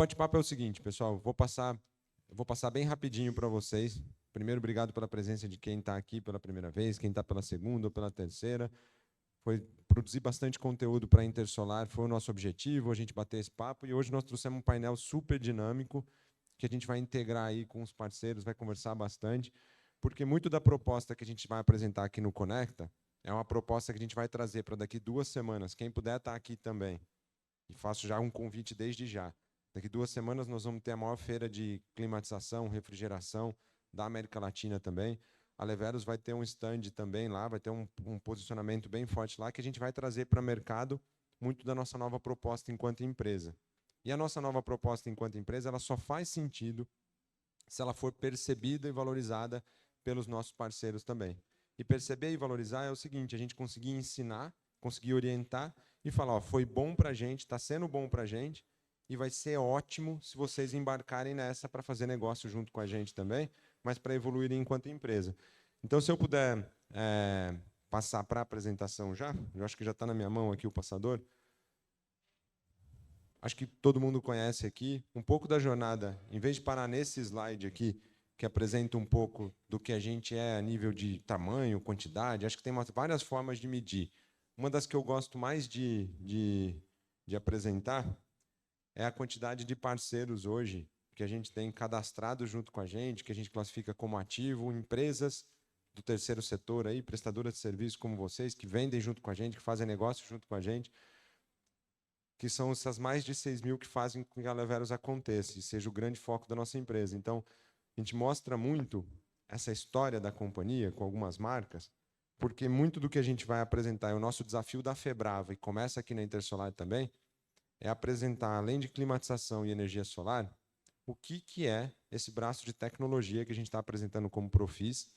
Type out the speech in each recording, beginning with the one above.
bate-papo é o seguinte, pessoal, eu vou passar bem rapidinho para vocês. Primeiro, obrigado pela presença de quem está aqui pela primeira vez, quem está pela segunda ou pela terceira. Foi produzir bastante conteúdo para a Intersolar, foi o nosso objetivo, a gente bater esse papo, e hoje nós trouxemos um painel super dinâmico, que a gente vai integrar aí com os parceiros, vai conversar bastante, porque muito da proposta que a gente vai apresentar aqui no Conecta é uma proposta que a gente vai trazer para daqui 2 semanas. Quem puder estar aqui também. E faço já um convite desde já. Daqui 2 semanas nós vamos ter a maior feira de climatização, refrigeração da América Latina também. A Leveros vai ter um stand também lá, vai ter um posicionamento bem forte lá, que a gente vai trazer para o mercado muito da nossa nova proposta enquanto empresa. E a nossa nova proposta enquanto empresa, ela só faz sentido se ela for percebida e valorizada pelos nossos parceiros também. E perceber e valorizar é o seguinte, a gente conseguir ensinar, conseguir orientar e falar, ó, foi bom para a gente, está sendo bom para a gente, e vai ser ótimo se vocês embarcarem nessa para fazer negócio junto com a gente também, mas para evoluir enquanto empresa. Então, se eu puder passar para a apresentação já, eu acho que já está na minha mão aqui o passador. Acho que todo mundo conhece aqui um pouco da jornada. Em vez de parar nesse slide aqui, que apresenta um pouco do que a gente é a nível de tamanho, quantidade, acho que tem várias formas de medir. Uma das que eu gosto mais de apresentar é a quantidade de parceiros hoje que a gente tem cadastrado junto com a gente, que a gente classifica como ativo, empresas do terceiro setor, aí, prestadoras de serviço como vocês, que vendem junto com a gente, que fazem negócio junto com a gente, que são essas mais de 6 mil que fazem com que a Leveros aconteça, e seja o grande foco da nossa empresa. Então, a gente mostra muito essa história da companhia com algumas marcas, porque muito do que a gente vai apresentar é o nosso desafio da Febrava, e começa aqui na Intersolar também, é apresentar, além de climatização e energia solar, o que é esse braço de tecnologia que a gente está apresentando como Profis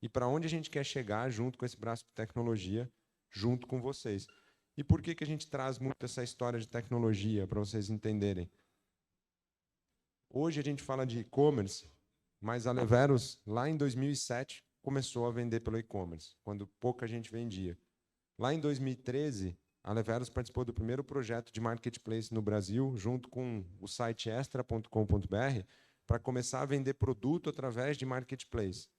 e para onde a gente quer chegar junto com esse braço de tecnologia, junto com vocês. E por que a gente traz muito essa história de tecnologia, para vocês entenderem? Hoje a gente fala de e-commerce, mas a Leveros, lá em 2007, começou a vender pelo e-commerce, quando pouca gente vendia. Lá em 2013, a Leveros participou do primeiro projeto de marketplace no Brasil, junto com o site extra.com.br, para começar a vender produto através de marketplace.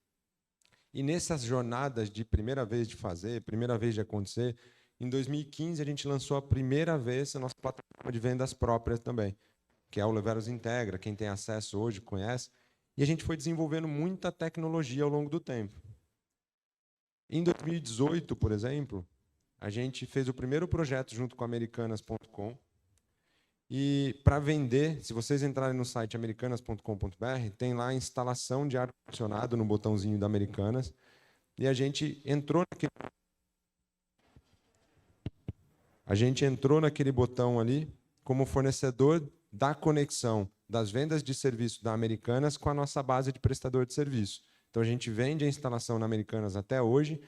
E nessas jornadas de primeira vez de fazer, primeira vez de acontecer, em 2015 a gente lançou a primeira vez a nossa plataforma de vendas próprias também, que é o Leveros Integra, quem tem acesso hoje conhece, e a gente foi desenvolvendo muita tecnologia ao longo do tempo. Em 2018, por exemplo, a gente fez o primeiro projeto junto com a Americanas.com. E para vender, se vocês entrarem no site americanas.com.br, tem lá a instalação de ar-condicionado no botãozinho da Americanas. E a gente entrou naquele botão ali como fornecedor da conexão das vendas de serviço da Americanas com a nossa base de prestador de serviço. Então, a gente vende a instalação na Americanas até hoje,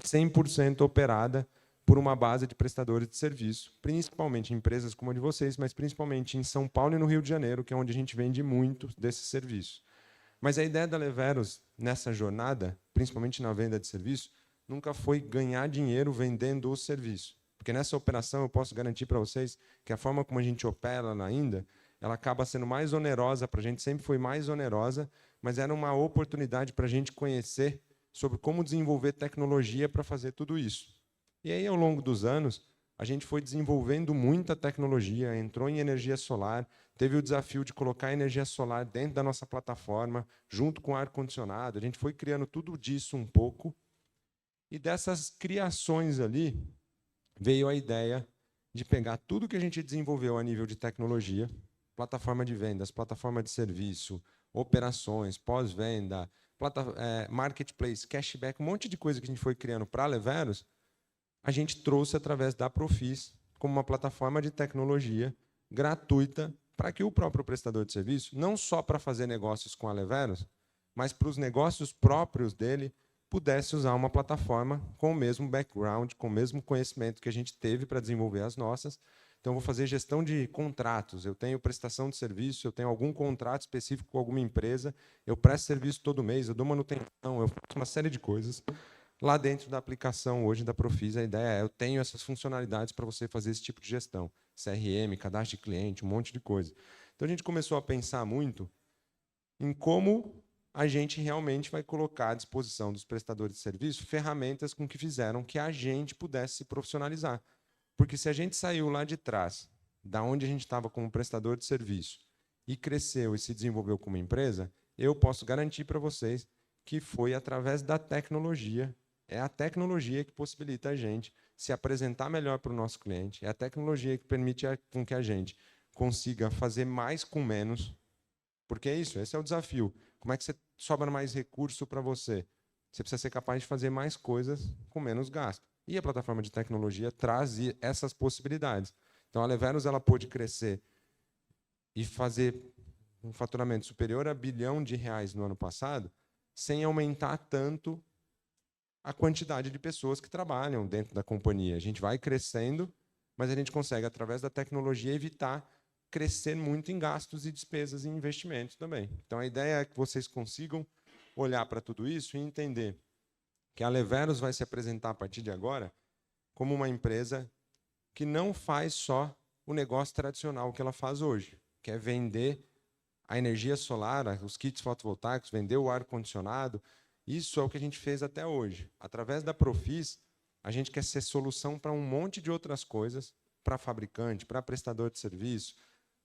100% operada por uma base de prestadores de serviço, principalmente empresas como a de vocês, mas principalmente em São Paulo e no Rio de Janeiro, que é onde a gente vende muito desse serviço. Mas a ideia da Leveros, nessa jornada, principalmente na venda de serviço, nunca foi ganhar dinheiro vendendo o serviço. Porque nessa operação eu posso garantir para vocês que a forma como a gente opera ainda, ela acaba sendo mais onerosa para a gente, sempre foi mais onerosa, mas era uma oportunidade para a gente conhecer sobre como desenvolver tecnologia para fazer tudo isso. E aí, ao longo dos anos, a gente foi desenvolvendo muita tecnologia, entrou em energia solar, teve o desafio de colocar energia solar dentro da nossa plataforma, junto com ar-condicionado. A gente foi criando tudo disso um pouco. E dessas criações ali, veio a ideia de pegar tudo que a gente desenvolveu a nível de tecnologia, plataforma de vendas, plataforma de serviço, operações, pós-venda, marketplace, cashback, um monte de coisa que a gente foi criando para a Leveros, a gente trouxe através da Profis como uma plataforma de tecnologia gratuita para que o próprio prestador de serviço, não só para fazer negócios com a Leveros, mas para os negócios próprios dele, pudesse usar uma plataforma com o mesmo background, com o mesmo conhecimento que a gente teve para desenvolver as nossas. Então, eu vou fazer gestão de contratos, eu tenho prestação de serviço, eu tenho algum contrato específico com alguma empresa, eu presto serviço todo mês, eu dou manutenção, eu faço uma série de coisas. Lá dentro da aplicação hoje da Profis, a ideia é eu tenho essas funcionalidades para você fazer esse tipo de gestão. CRM, cadastro de cliente, um monte de coisa. Então, a gente começou a pensar muito em como a gente realmente vai colocar à disposição dos prestadores de serviço ferramentas com que fizeram que a gente pudesse se profissionalizar. Porque se a gente saiu lá de trás, da onde a gente estava como prestador de serviço, e cresceu e se desenvolveu como empresa, eu posso garantir para vocês que foi através da tecnologia. É a tecnologia que possibilita a gente se apresentar melhor para o nosso cliente. É a tecnologia que permite com que a gente consiga fazer mais com menos. Porque é isso, esse é o desafio. Como é que você sobra mais recurso para você? Você precisa ser capaz de fazer mais coisas com menos gasto. E a plataforma de tecnologia traz essas possibilidades. Então, a Leveros ela pôde crescer e fazer um faturamento superior a R$ 1 bilhão no ano passado, sem aumentar tanto a quantidade de pessoas que trabalham dentro da companhia. A gente vai crescendo, mas a gente consegue, através da tecnologia, evitar crescer muito em gastos e despesas e investimentos também. Então, a ideia é que vocês consigam olhar para tudo isso e entender que a Leveros vai se apresentar a partir de agora como uma empresa que não faz só o negócio tradicional que ela faz hoje, que é vender a energia solar, os kits fotovoltaicos, vender o ar-condicionado. Isso é o que a gente fez até hoje. Através da Profis, a gente quer ser solução para um monte de outras coisas, para fabricante, para prestador de serviço,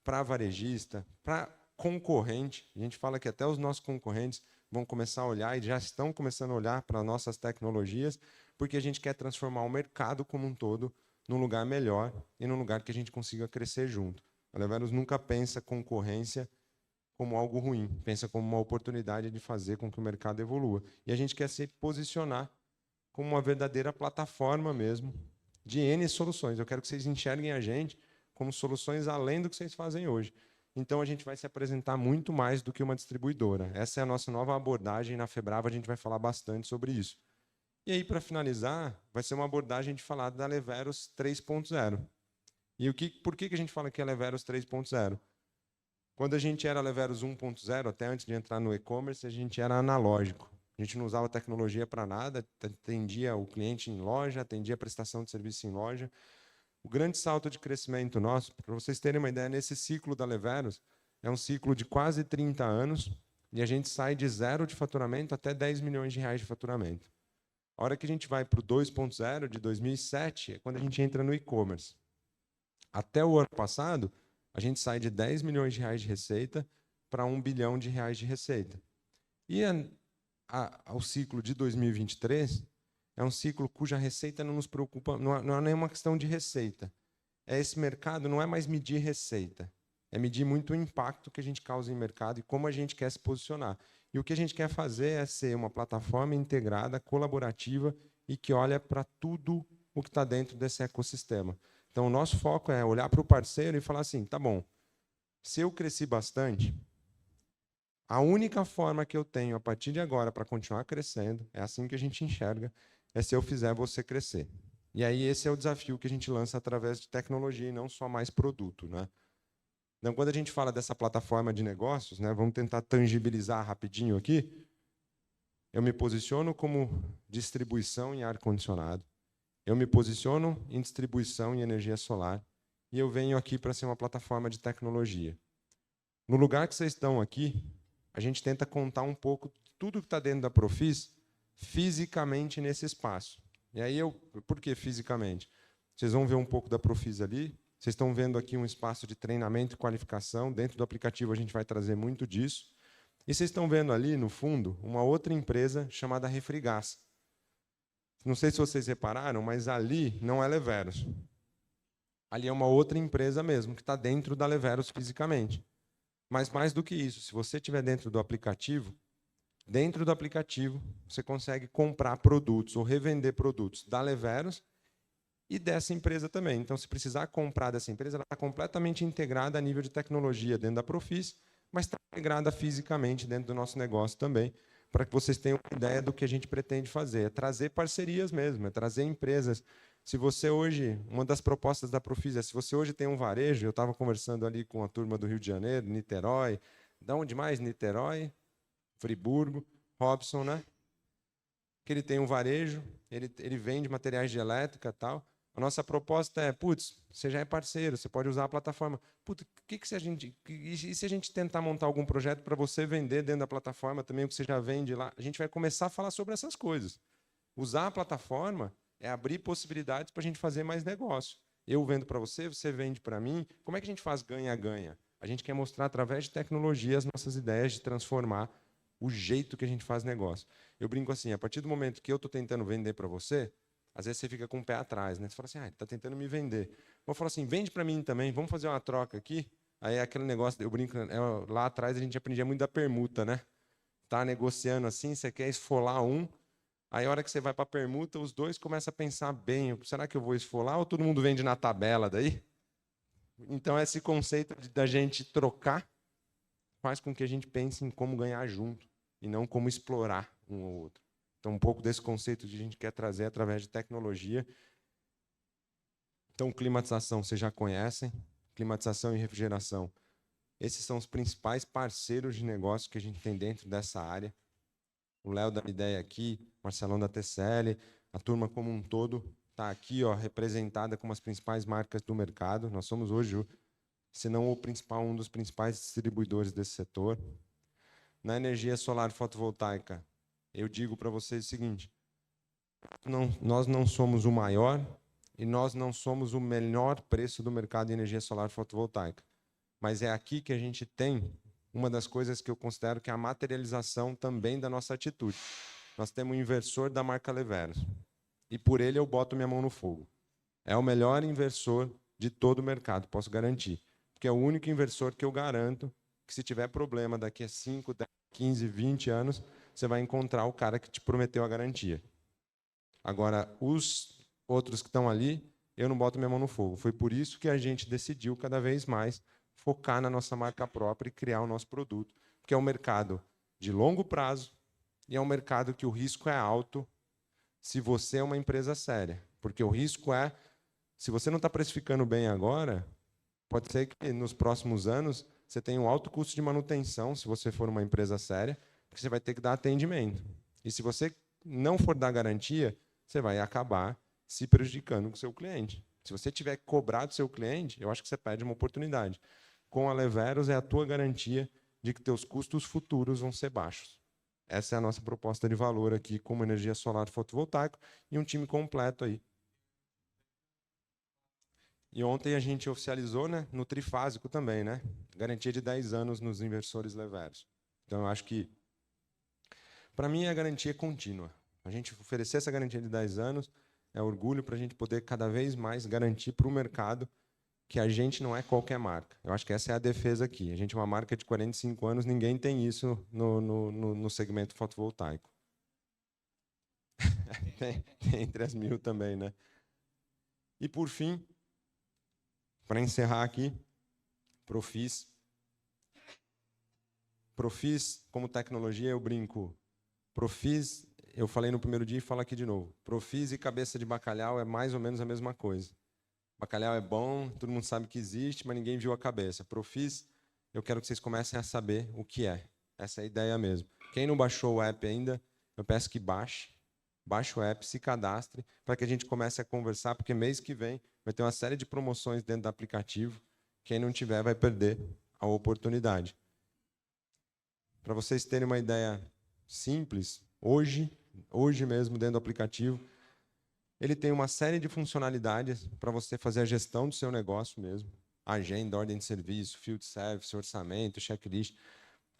para varejista, para concorrente. A gente fala que até os nossos concorrentes vão começar a olhar e já estão começando a olhar para nossas tecnologias, porque a gente quer transformar o mercado como um todo num lugar melhor e num lugar que a gente consiga crescer junto. A Leveros nunca pensa concorrência como algo ruim, pensa como uma oportunidade de fazer com que o mercado evolua. E a gente quer se posicionar como uma verdadeira plataforma mesmo de N soluções. Eu quero que vocês enxerguem a gente como soluções além do que vocês fazem hoje. Então, a gente vai se apresentar muito mais do que uma distribuidora. Essa é a nossa nova abordagem. Na Febrava, a gente vai falar bastante sobre isso. E aí, para finalizar, vai ser uma abordagem de falar da Leveros 3.0. E por que a gente fala que é Leveros 3.0? Quando a gente era Leveros 1.0, até antes de entrar no e-commerce, a gente era analógico. A gente não usava tecnologia para nada, atendia o cliente em loja, atendia a prestação de serviço em loja. O grande salto de crescimento nosso, para vocês terem uma ideia, nesse ciclo da Leveros, é um ciclo de quase 30 anos, e a gente sai de 0 de faturamento até 10 milhões de reais de faturamento. A hora que a gente vai para o 2.0, de 2007, é quando a gente entra no e-commerce. Até o ano passado, a gente sai de 10 milhões de reais de receita para 1 bilhão de reais de receita. E o ciclo de 2023 é um ciclo cuja receita não nos preocupa, não é nenhuma questão de receita. Esse mercado não é mais medir receita, é medir muito o impacto que a gente causa em mercado e como a gente quer se posicionar. E o que a gente quer fazer é ser uma plataforma integrada, colaborativa e que olha para tudo o que está dentro desse ecossistema. Então, o nosso foco é olhar para o parceiro e falar assim, tá bom, se eu cresci bastante, a única forma que eu tenho a partir de agora para continuar crescendo, é assim que a gente enxerga, é se eu fizer você crescer. E aí esse é o desafio que a gente lança através de tecnologia e não só mais produto, né? Então, quando a gente fala dessa plataforma de negócios, né, vamos tentar tangibilizar rapidinho aqui. Eu me posiciono como distribuição em ar-condicionado. Eu me posiciono em distribuição em energia solar. E eu venho aqui para ser uma plataforma de tecnologia. No lugar que vocês estão aqui, a gente tenta contar um pouco de tudo que está dentro da Profis fisicamente nesse espaço. E aí, por que fisicamente? Vocês vão ver um pouco da Profis ali. Vocês estão vendo aqui um espaço de treinamento e qualificação. Dentro do aplicativo, a gente vai trazer muito disso. E vocês estão vendo ali, no fundo, uma outra empresa chamada Refrigás. Não sei se vocês repararam, mas ali não é Leveros. Ali é uma outra empresa mesmo, que está dentro da Leveros fisicamente. Mas mais do que isso, se você estiver dentro do aplicativo, você consegue comprar produtos ou revender produtos da Leveros e dessa empresa também. Então, se precisar comprar dessa empresa, ela está completamente integrada a nível de tecnologia dentro da Profis, mas está integrada fisicamente dentro do nosso negócio também, para que vocês tenham uma ideia do que a gente pretende fazer. É trazer parcerias mesmo, é trazer empresas. Se você hoje, uma das propostas da Profis é, se você hoje tem um varejo, eu estava conversando ali com a turma do Rio de Janeiro, Niterói, de onde mais? Niterói, Friburgo, Robson, né? Que ele tem um varejo, ele vende materiais de elétrica e tal. A nossa proposta é, putz, você já é parceiro, você pode usar a plataforma. Putz, e se a gente tentar montar algum projeto para você vender dentro da plataforma também o que você já vende lá? A gente vai começar a falar sobre essas coisas. Usar a plataforma é abrir possibilidades para a gente fazer mais negócio. Eu vendo para você, você vende para mim. Como é que a gente faz ganha-ganha? A gente quer mostrar, através de tecnologia, as nossas ideias de transformar o jeito que a gente faz negócio. Eu brinco assim, a partir do momento que eu estou tentando vender para você, às vezes você fica com o pé atrás, né? Você fala assim, ele está tentando me vender. Vou falar assim, vende para mim também, vamos fazer uma troca aqui. Aí é aquele negócio, eu brinco, lá atrás a gente aprendia muito da permuta, né? Tá negociando assim, você quer esfolar um, aí a hora que você vai para a permuta, os dois começam a pensar bem, será que eu vou esfolar ou todo mundo vende na tabela daí? Então esse conceito da gente trocar faz com que a gente pense em como ganhar junto e não como explorar um ou outro. Então, um pouco desse conceito que a gente quer trazer através de tecnologia. Então, climatização, vocês já conhecem. Climatização e refrigeração. Esses são os principais parceiros de negócio que a gente tem dentro dessa área. O Léo da Ideia aqui, Marcelão da TCL, a turma como um todo está aqui, ó, representada como as principais marcas do mercado. Nós somos hoje, se não o principal, um dos principais distribuidores desse setor. Na energia solar fotovoltaica, eu digo para vocês o seguinte, nós não somos o maior e nós não somos o melhor preço do mercado de energia solar fotovoltaica. Mas é aqui que a gente tem uma das coisas que eu considero que é a materialização também da nossa atitude. Nós temos um inversor da marca Leveros. E por ele eu boto minha mão no fogo. É o melhor inversor de todo o mercado, posso garantir. Porque é o único inversor que eu garanto que se tiver problema daqui a 5, 10, 15, 20 anos, você vai encontrar o cara que te prometeu a garantia. Agora, os outros que estão ali, eu não boto minha mão no fogo. Foi por isso que a gente decidiu cada vez mais focar na nossa marca própria e criar o nosso produto, porque é um mercado de longo prazo e é um mercado que o risco é alto se você é uma empresa séria. Porque o risco é, se você não está precificando bem agora, pode ser que nos próximos anos você tenha um alto custo de manutenção, se você for uma empresa séria, porque você vai ter que dar atendimento. E se você não for dar garantia, você vai acabar se prejudicando com o seu cliente. Se você tiver que cobrar do seu cliente, eu acho que você perde uma oportunidade. Com a Leveros é a tua garantia de que teus custos futuros vão ser baixos. Essa é a nossa proposta de valor aqui, como energia solar fotovoltaica e um time completo aí. E ontem a gente oficializou, né, no trifásico também, né? Garantia de 10 anos nos inversores Leveros. Então, eu acho que, para mim, a garantia é contínua. A gente oferecer essa garantia de 10 anos é orgulho para a gente poder cada vez mais garantir para o mercado que a gente não é qualquer marca. Eu acho que essa é a defesa aqui. A gente é uma marca de 45 anos, ninguém tem isso no segmento fotovoltaico. tem entre as 1000 também, né? E, por fim, para encerrar aqui, Profis. Profis, como tecnologia, eu brinco. Profis, eu falei no primeiro dia e falo aqui de novo. Profis e cabeça de bacalhau é mais ou menos a mesma coisa. Bacalhau é bom, todo mundo sabe que existe, mas ninguém viu a cabeça. Profis, eu quero que vocês comecem a saber o que é. Essa é a ideia mesmo. Quem não baixou o app ainda, eu peço que baixe. Baixe o app, se cadastre, para que a gente comece a conversar, porque mês que vem vai ter uma série de promoções dentro do aplicativo. Quem não tiver vai perder a oportunidade. Para vocês terem uma ideia simples, hoje mesmo, dentro do aplicativo, ele tem uma série de funcionalidades para você fazer a gestão do seu negócio mesmo. Agenda, ordem de serviço, field service, orçamento, checklist.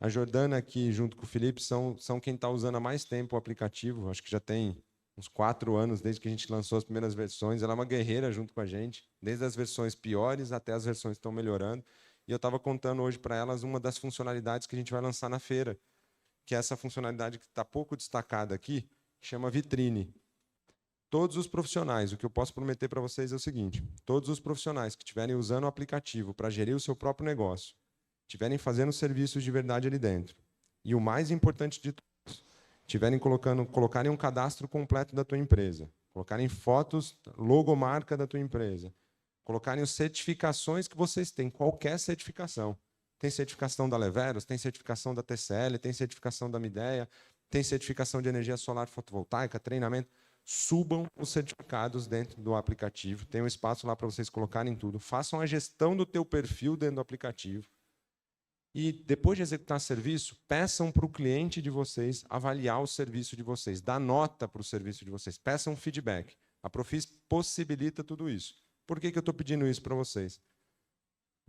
A Jordana aqui, junto com o Felipe, são quem está usando há mais tempo o aplicativo. Acho que já tem uns 4 anos desde que a gente lançou as primeiras versões. Ela é uma guerreira junto com a gente, desde as versões piores até as versões que estão melhorando. E eu estava contando hoje para elas uma das funcionalidades que a gente vai lançar na feira, que é essa funcionalidade que está pouco destacada aqui, que chama Vitrine. Todos os profissionais, o que eu posso prometer para vocês é o seguinte, todos os profissionais que estiverem usando o aplicativo para gerir o seu próprio negócio, estiverem fazendo serviços de verdade ali dentro, e o mais importante de todos, colocarem um cadastro completo da tua empresa, colocarem fotos, logomarca da tua empresa, colocarem as certificações que vocês têm, qualquer certificação. Tem certificação da Leveros, tem certificação da TCL, tem certificação da Midea, tem certificação de energia solar fotovoltaica, treinamento. subam os certificados dentro do aplicativo. Tem um espaço lá para vocês colocarem tudo. Façam a gestão do teu perfil dentro do aplicativo. E depois de executar serviço, peçam para o cliente de vocês avaliar o serviço de vocês, dar nota para o serviço de vocês, peçam feedback. A Profis possibilita tudo isso. Por que eu estou pedindo isso para vocês?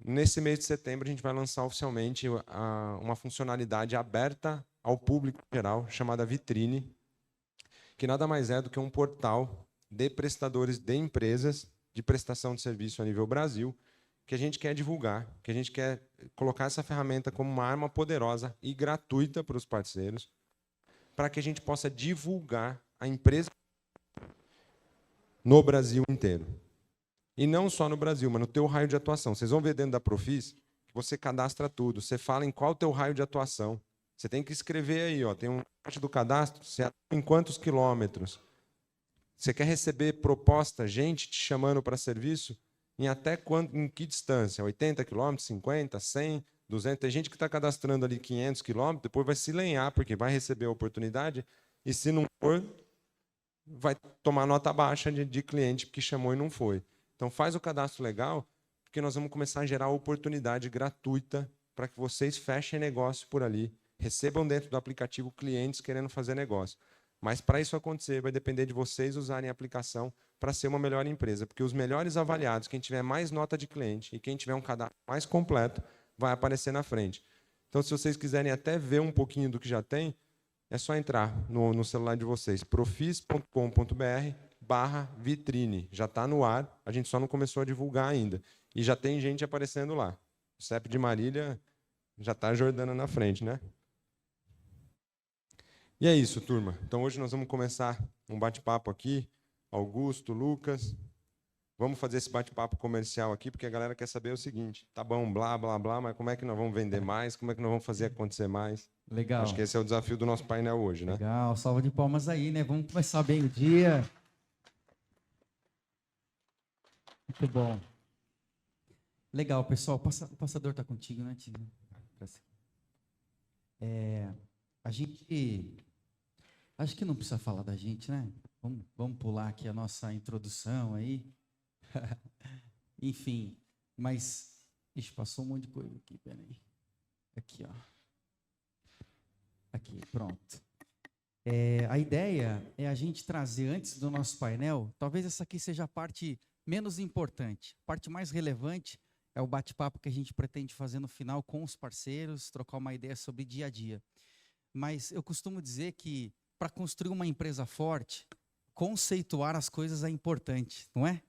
Nesse mês de setembro, a gente vai lançar oficialmente uma funcionalidade aberta ao público em geral, chamada Vitrine, que nada mais é do que um portal de prestadores de empresas de prestação de serviço a nível Brasil, que a gente quer divulgar, que a gente quer colocar essa ferramenta como uma arma poderosa e gratuita para os parceiros, para que a gente possa divulgar a empresa no Brasil inteiro. E não só no Brasil, mas no teu raio de atuação. Vocês vão ver dentro da Profis que você cadastra tudo, você fala em qual o teu raio de atuação. Você tem que escrever aí, ó, tem uma parte do cadastro, você atua em quantos quilômetros. Você quer receber proposta, gente te chamando para serviço, em que distância? 80 quilômetros, 50, 100, 200? Tem gente que está cadastrando ali 500 quilômetros, depois vai se lenhar, porque vai receber a oportunidade, e se não for, vai tomar nota baixa de cliente que chamou e não foi. Então faz o cadastro legal, porque nós vamos começar a gerar oportunidade gratuita para que vocês fechem negócio por ali, recebam dentro do aplicativo clientes querendo fazer negócio. Mas para isso acontecer, vai depender de vocês usarem a aplicação para ser uma melhor empresa, porque os melhores avaliados, quem tiver mais nota de cliente e quem tiver um cadastro mais completo, vai aparecer na frente. Então, se vocês quiserem até ver um pouquinho do que já tem, é só entrar no celular de vocês, profis.com.br/vitrine. Já está no ar, a gente só não começou a divulgar ainda. E já tem gente aparecendo lá. O CEP de Marília já está Jordana na frente, né? E é isso, turma. Então, hoje nós vamos começar um bate-papo aqui. Augusto, Lucas. Vamos fazer esse bate-papo comercial aqui, porque a galera quer saber o seguinte. Tá bom, blá, blá, blá, mas como é que nós vamos vender mais? Como é que nós vamos fazer acontecer mais? Legal. Acho que esse é o desafio do nosso painel hoje, né? Legal, salva de palmas aí, né? Vamos começar bem o dia. Muito bom. Legal, pessoal. O passador está contigo, né, Tino? A gente... Acho que não precisa falar da gente, né? Vamos pular aqui a nossa introdução aí. Enfim, mas... Ixi, passou um monte de coisa aqui, peraí. Aqui, ó. Aqui, pronto. A ideia é a gente trazer antes do nosso painel, talvez essa aqui seja a parte menos importante. A parte mais relevante é o bate-papo que a gente pretende fazer no final com os parceiros, trocar uma ideia sobre dia a dia. Mas eu costumo dizer que para construir uma empresa forte, conceituar as coisas é importante, não é?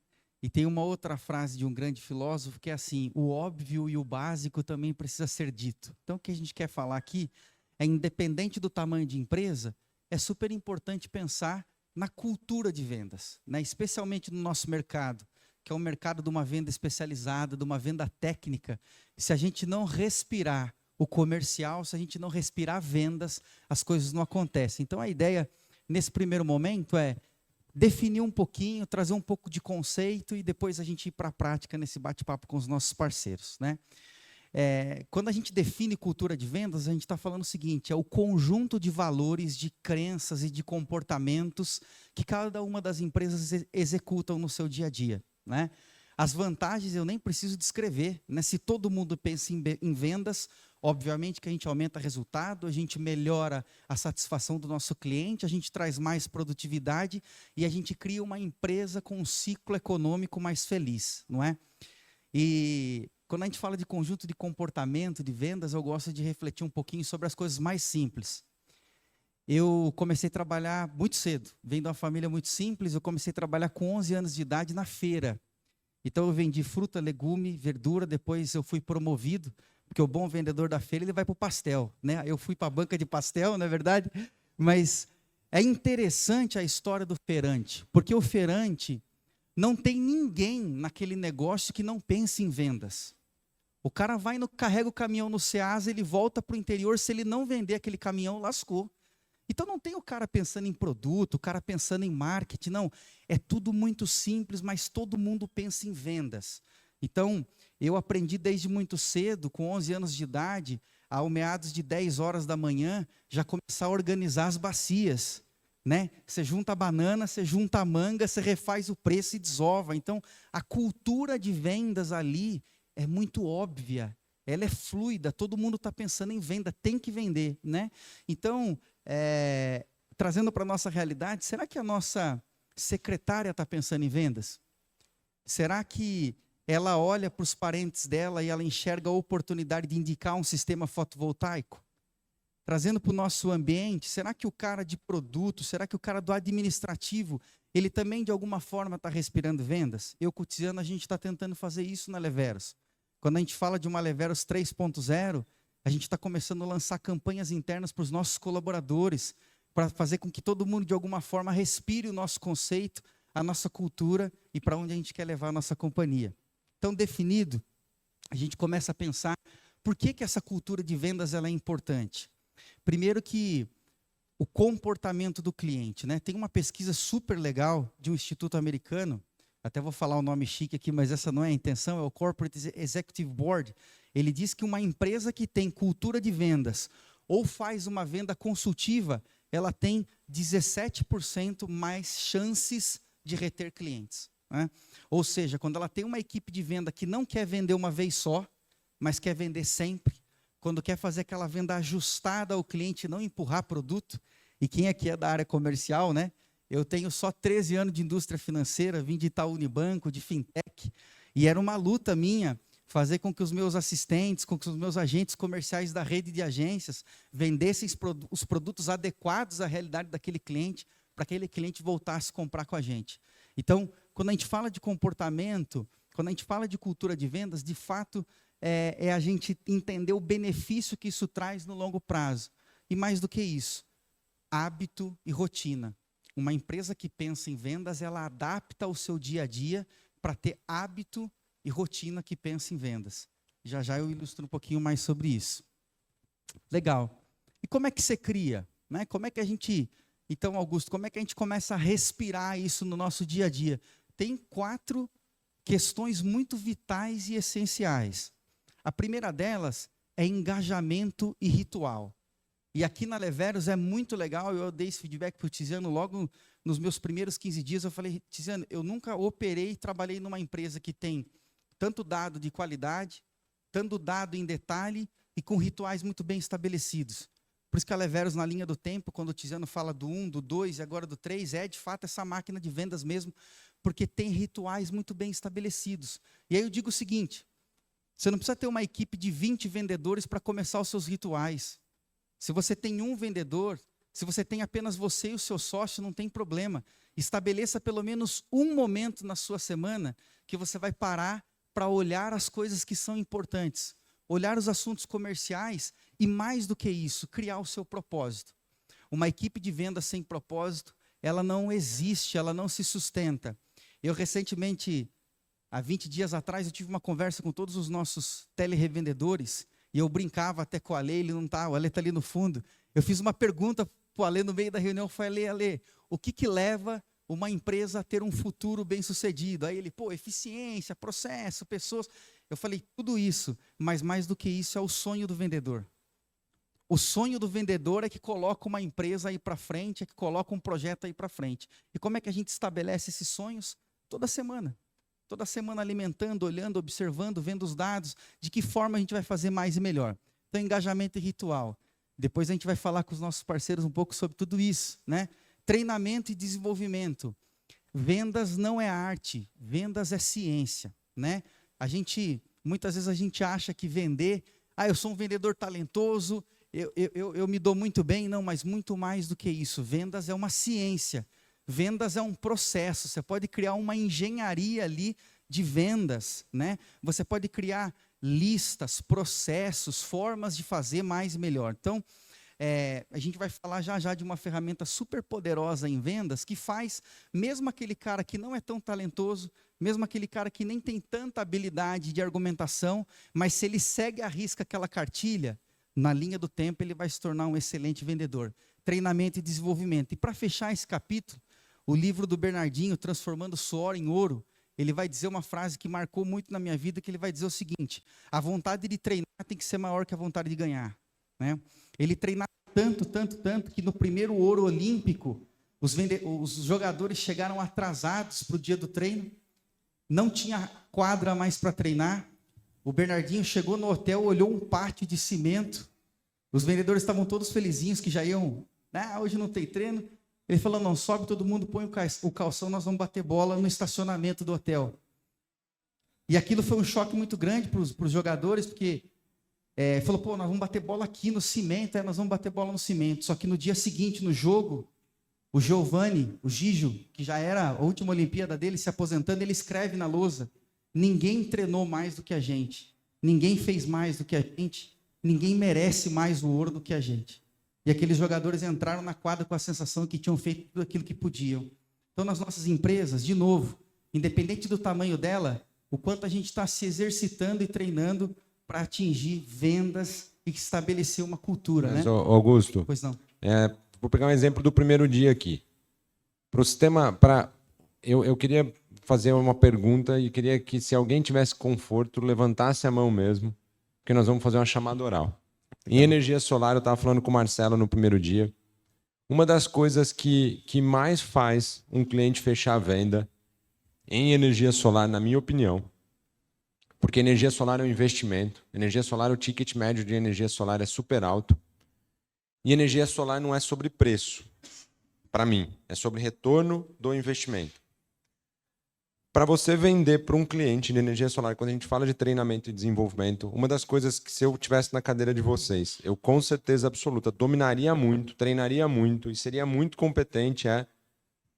E tem uma outra frase de um grande filósofo que é assim, o óbvio e o básico também precisa ser dito. Então o que a gente quer falar aqui é, independente do tamanho de empresa, é super importante pensar na cultura de vendas, né? Especialmente no nosso mercado, que é um mercado de uma venda especializada, de uma venda técnica. Se a gente não respirar o comercial, se a gente não respirar vendas, as coisas não acontecem. Então a ideia, nesse primeiro momento, é definir um pouquinho, trazer um pouco de conceito e depois a gente ir para a prática nesse bate-papo com os nossos parceiros, né? Quando a gente define cultura de vendas, a gente está falando o seguinte, é o conjunto de valores, de crenças e de comportamentos que cada uma das empresas executam no seu dia a dia, né? As vantagens eu nem preciso descrever, né? Se todo mundo pensa em vendas, obviamente que a gente aumenta resultado, a gente melhora a satisfação do nosso cliente, a gente traz mais produtividade e a gente cria uma empresa com um ciclo econômico mais feliz, não é? E quando a gente fala de conjunto de comportamento, de vendas, eu gosto de refletir um pouquinho sobre as coisas mais simples. Eu comecei a trabalhar muito cedo, venho de uma família muito simples, eu comecei a trabalhar com 11 anos de idade na feira. Então eu vendi fruta, legume, verdura, depois eu fui promovido, porque o bom vendedor da feira ele vai para o pastel, né? Eu fui para a banca de pastel, não é verdade? Mas é interessante a história do feirante, porque o feirante não tem ninguém naquele negócio que não pense em vendas. O cara vai, carrega o caminhão no Ceasa, ele volta para o interior, se ele não vender aquele caminhão, lascou. Então não tem o cara pensando em produto, o cara pensando em marketing, não. É tudo muito simples, mas todo mundo pensa em vendas. Então, eu aprendi desde muito cedo, com 11 anos de idade, ao meados de 10 horas da manhã, já começar a organizar as bacias. né? Você junta a banana, você junta a manga, você refaz o preço e desova. Então, a cultura de vendas ali é muito óbvia, ela é fluida, todo mundo está pensando em venda, tem que vender, né? Então, trazendo para a nossa realidade, será que a nossa secretária está pensando em vendas? Será que ela olha para os parentes dela e ela enxerga a oportunidade de indicar um sistema fotovoltaico? Trazendo para o nosso ambiente, será que o cara de produto, será que o cara do administrativo, ele também de alguma forma está respirando vendas? Eu, com o Tiziano, a gente está tentando fazer isso na Leveros. Quando a gente fala de uma Leveros 3.0, a gente está começando a lançar campanhas internas para os nossos colaboradores, para fazer com que todo mundo de alguma forma respire o nosso conceito, a nossa cultura e para onde a gente quer levar a nossa companhia. Então, definido, a gente começa a pensar por que essa cultura de vendas ela é importante. Primeiro que o comportamento do cliente, né? Tem uma pesquisa super legal de um instituto americano, até vou falar o nome chique aqui, mas essa não é a intenção, é o Corporate Executive Board. Ele diz que uma empresa que tem cultura de vendas ou faz uma venda consultiva, ela tem 17% mais chances de reter clientes, né? Ou seja, quando ela tem uma equipe de venda que não quer vender uma vez só, mas quer vender sempre, quando quer fazer aquela venda ajustada ao cliente, não empurrar produto. E quem aqui é da área comercial, né? Eu tenho só 13 anos de indústria financeira, vim de Itaú Unibanco, de fintech, e era uma luta minha fazer com que os meus assistentes, com que os meus agentes comerciais da rede de agências vendessem os produtos adequados à realidade daquele cliente, para que aquele cliente voltasse a comprar com a gente. Então, quando a gente fala de comportamento, quando a gente fala de cultura de vendas, de fato, é a gente entender o benefício que isso traz no longo prazo. E mais do que isso, hábito e rotina. Uma empresa que pensa em vendas, ela adapta o seu dia a dia para ter hábito e rotina que pensa em vendas. Já já eu ilustro um pouquinho mais sobre isso. Legal. E como é que você cria? Né? Como é que a gente... Então, Augusto, como é que a gente começa a respirar isso no nosso dia a dia? Tem 4 questões muito vitais e essenciais. A primeira delas é engajamento e ritual. E aqui na Leveros é muito legal, eu dei esse feedback para o Tiziano logo nos meus primeiros 15 dias, eu falei, Tiziano, eu nunca operei e trabalhei numa empresa que tem tanto dado de qualidade, tanto dado em detalhe e com rituais muito bem estabelecidos. Por isso que a Leveros, na linha do tempo, quando o Tiziano fala do 1, do 2 e agora do 3, é de fato essa máquina de vendas mesmo, porque tem rituais muito bem estabelecidos. E aí eu digo o seguinte, você não precisa ter uma equipe de 20 vendedores para começar os seus rituais. Se você tem um vendedor, se você tem apenas você e o seu sócio, não tem problema. Estabeleça pelo menos um momento na sua semana que você vai parar para olhar as coisas que são importantes, olhar os assuntos comerciais e, mais do que isso, criar o seu propósito. Uma equipe de vendas sem propósito, ela não existe, ela não se sustenta. Eu recentemente, há 20 dias atrás, eu tive uma conversa com todos os nossos telerevendedores e eu brincava até com o Ale, ele não está, o Ale está ali no fundo. Eu fiz uma pergunta para o Ale no meio da reunião, eu falei, Ale, o que leva uma empresa a ter um futuro bem sucedido? Aí ele, eficiência, processo, pessoas. Eu falei, tudo isso, mas mais do que isso é o sonho do vendedor. O sonho do vendedor é que coloca uma empresa aí para frente, é que coloca um projeto aí para frente. E como é que a gente estabelece esses sonhos? Toda semana. Toda semana alimentando, olhando, observando, vendo os dados, de que forma a gente vai fazer mais e melhor. Então, engajamento e ritual. Depois a gente vai falar com os nossos parceiros um pouco sobre tudo isso, né? Treinamento e desenvolvimento. Vendas não é arte, vendas é ciência, né? Muitas vezes a gente acha que vender, eu sou um vendedor talentoso, eu me dou muito bem, não, mas muito mais do que isso. Vendas é uma ciência. Vendas é um processo, você pode criar uma engenharia ali de vendas, né? Você pode criar listas, processos, formas de fazer mais e melhor. Então, a gente vai falar já de uma ferramenta super poderosa em vendas que faz, mesmo aquele cara que não é tão talentoso, mesmo aquele cara que nem tem tanta habilidade de argumentação, mas se ele segue à risca aquela cartilha, na linha do tempo ele vai se tornar um excelente vendedor. Treinamento e desenvolvimento. E para fechar esse capítulo, o livro do Bernardinho, Transformando Suor em Ouro, ele vai dizer uma frase que marcou muito na minha vida, que ele vai dizer o seguinte, a vontade de treinar tem que ser maior que a vontade de ganhar, né? Ele treinava tanto, que no primeiro ouro olímpico, Os jogadores chegaram atrasados para o dia do treino, não tinha quadra mais para treinar. O Bernardinho chegou no hotel, olhou um pátio de cimento. Os vendedores estavam todos felizinhos que já iam, hoje não tem treino. Ele falou, não, sobe todo mundo, põe o calção, nós vamos bater bola no estacionamento do hotel. E aquilo foi um choque muito grande para os jogadores, porque falou, pô, nós vamos bater bola aqui no cimento, nós vamos bater bola no cimento. Só que no dia seguinte, no jogo, o Giovani, o Gijo, que já era a última Olimpíada dele, se aposentando, ele escreve na lousa, ninguém treinou mais do que a gente, ninguém fez mais do que a gente, ninguém merece mais o ouro do que a gente. E aqueles jogadores entraram na quadra com a sensação que tinham feito tudo aquilo que podiam. Então, nas nossas empresas, de novo, independente do tamanho dela, o quanto a gente está se exercitando e treinando para atingir vendas e estabelecer uma cultura. Mas, né? Augusto, Pois não. Vou pegar um exemplo do primeiro dia aqui. Eu queria fazer uma pergunta e queria que, se alguém tivesse conforto, levantasse a mão mesmo, porque nós vamos fazer uma chamada oral. Em energia solar, eu estava falando com o Marcelo no primeiro dia. Uma das coisas que mais faz um cliente fechar a venda em energia solar, na minha opinião, porque energia solar é um investimento, energia solar, o ticket médio de energia solar é super alto, e energia solar não é sobre preço, para mim, é sobre retorno do investimento. Para você vender para um cliente de energia solar, quando a gente fala de treinamento e desenvolvimento, uma das coisas que, se eu estivesse na cadeira de vocês, eu com certeza absoluta dominaria muito, treinaria muito e seria muito competente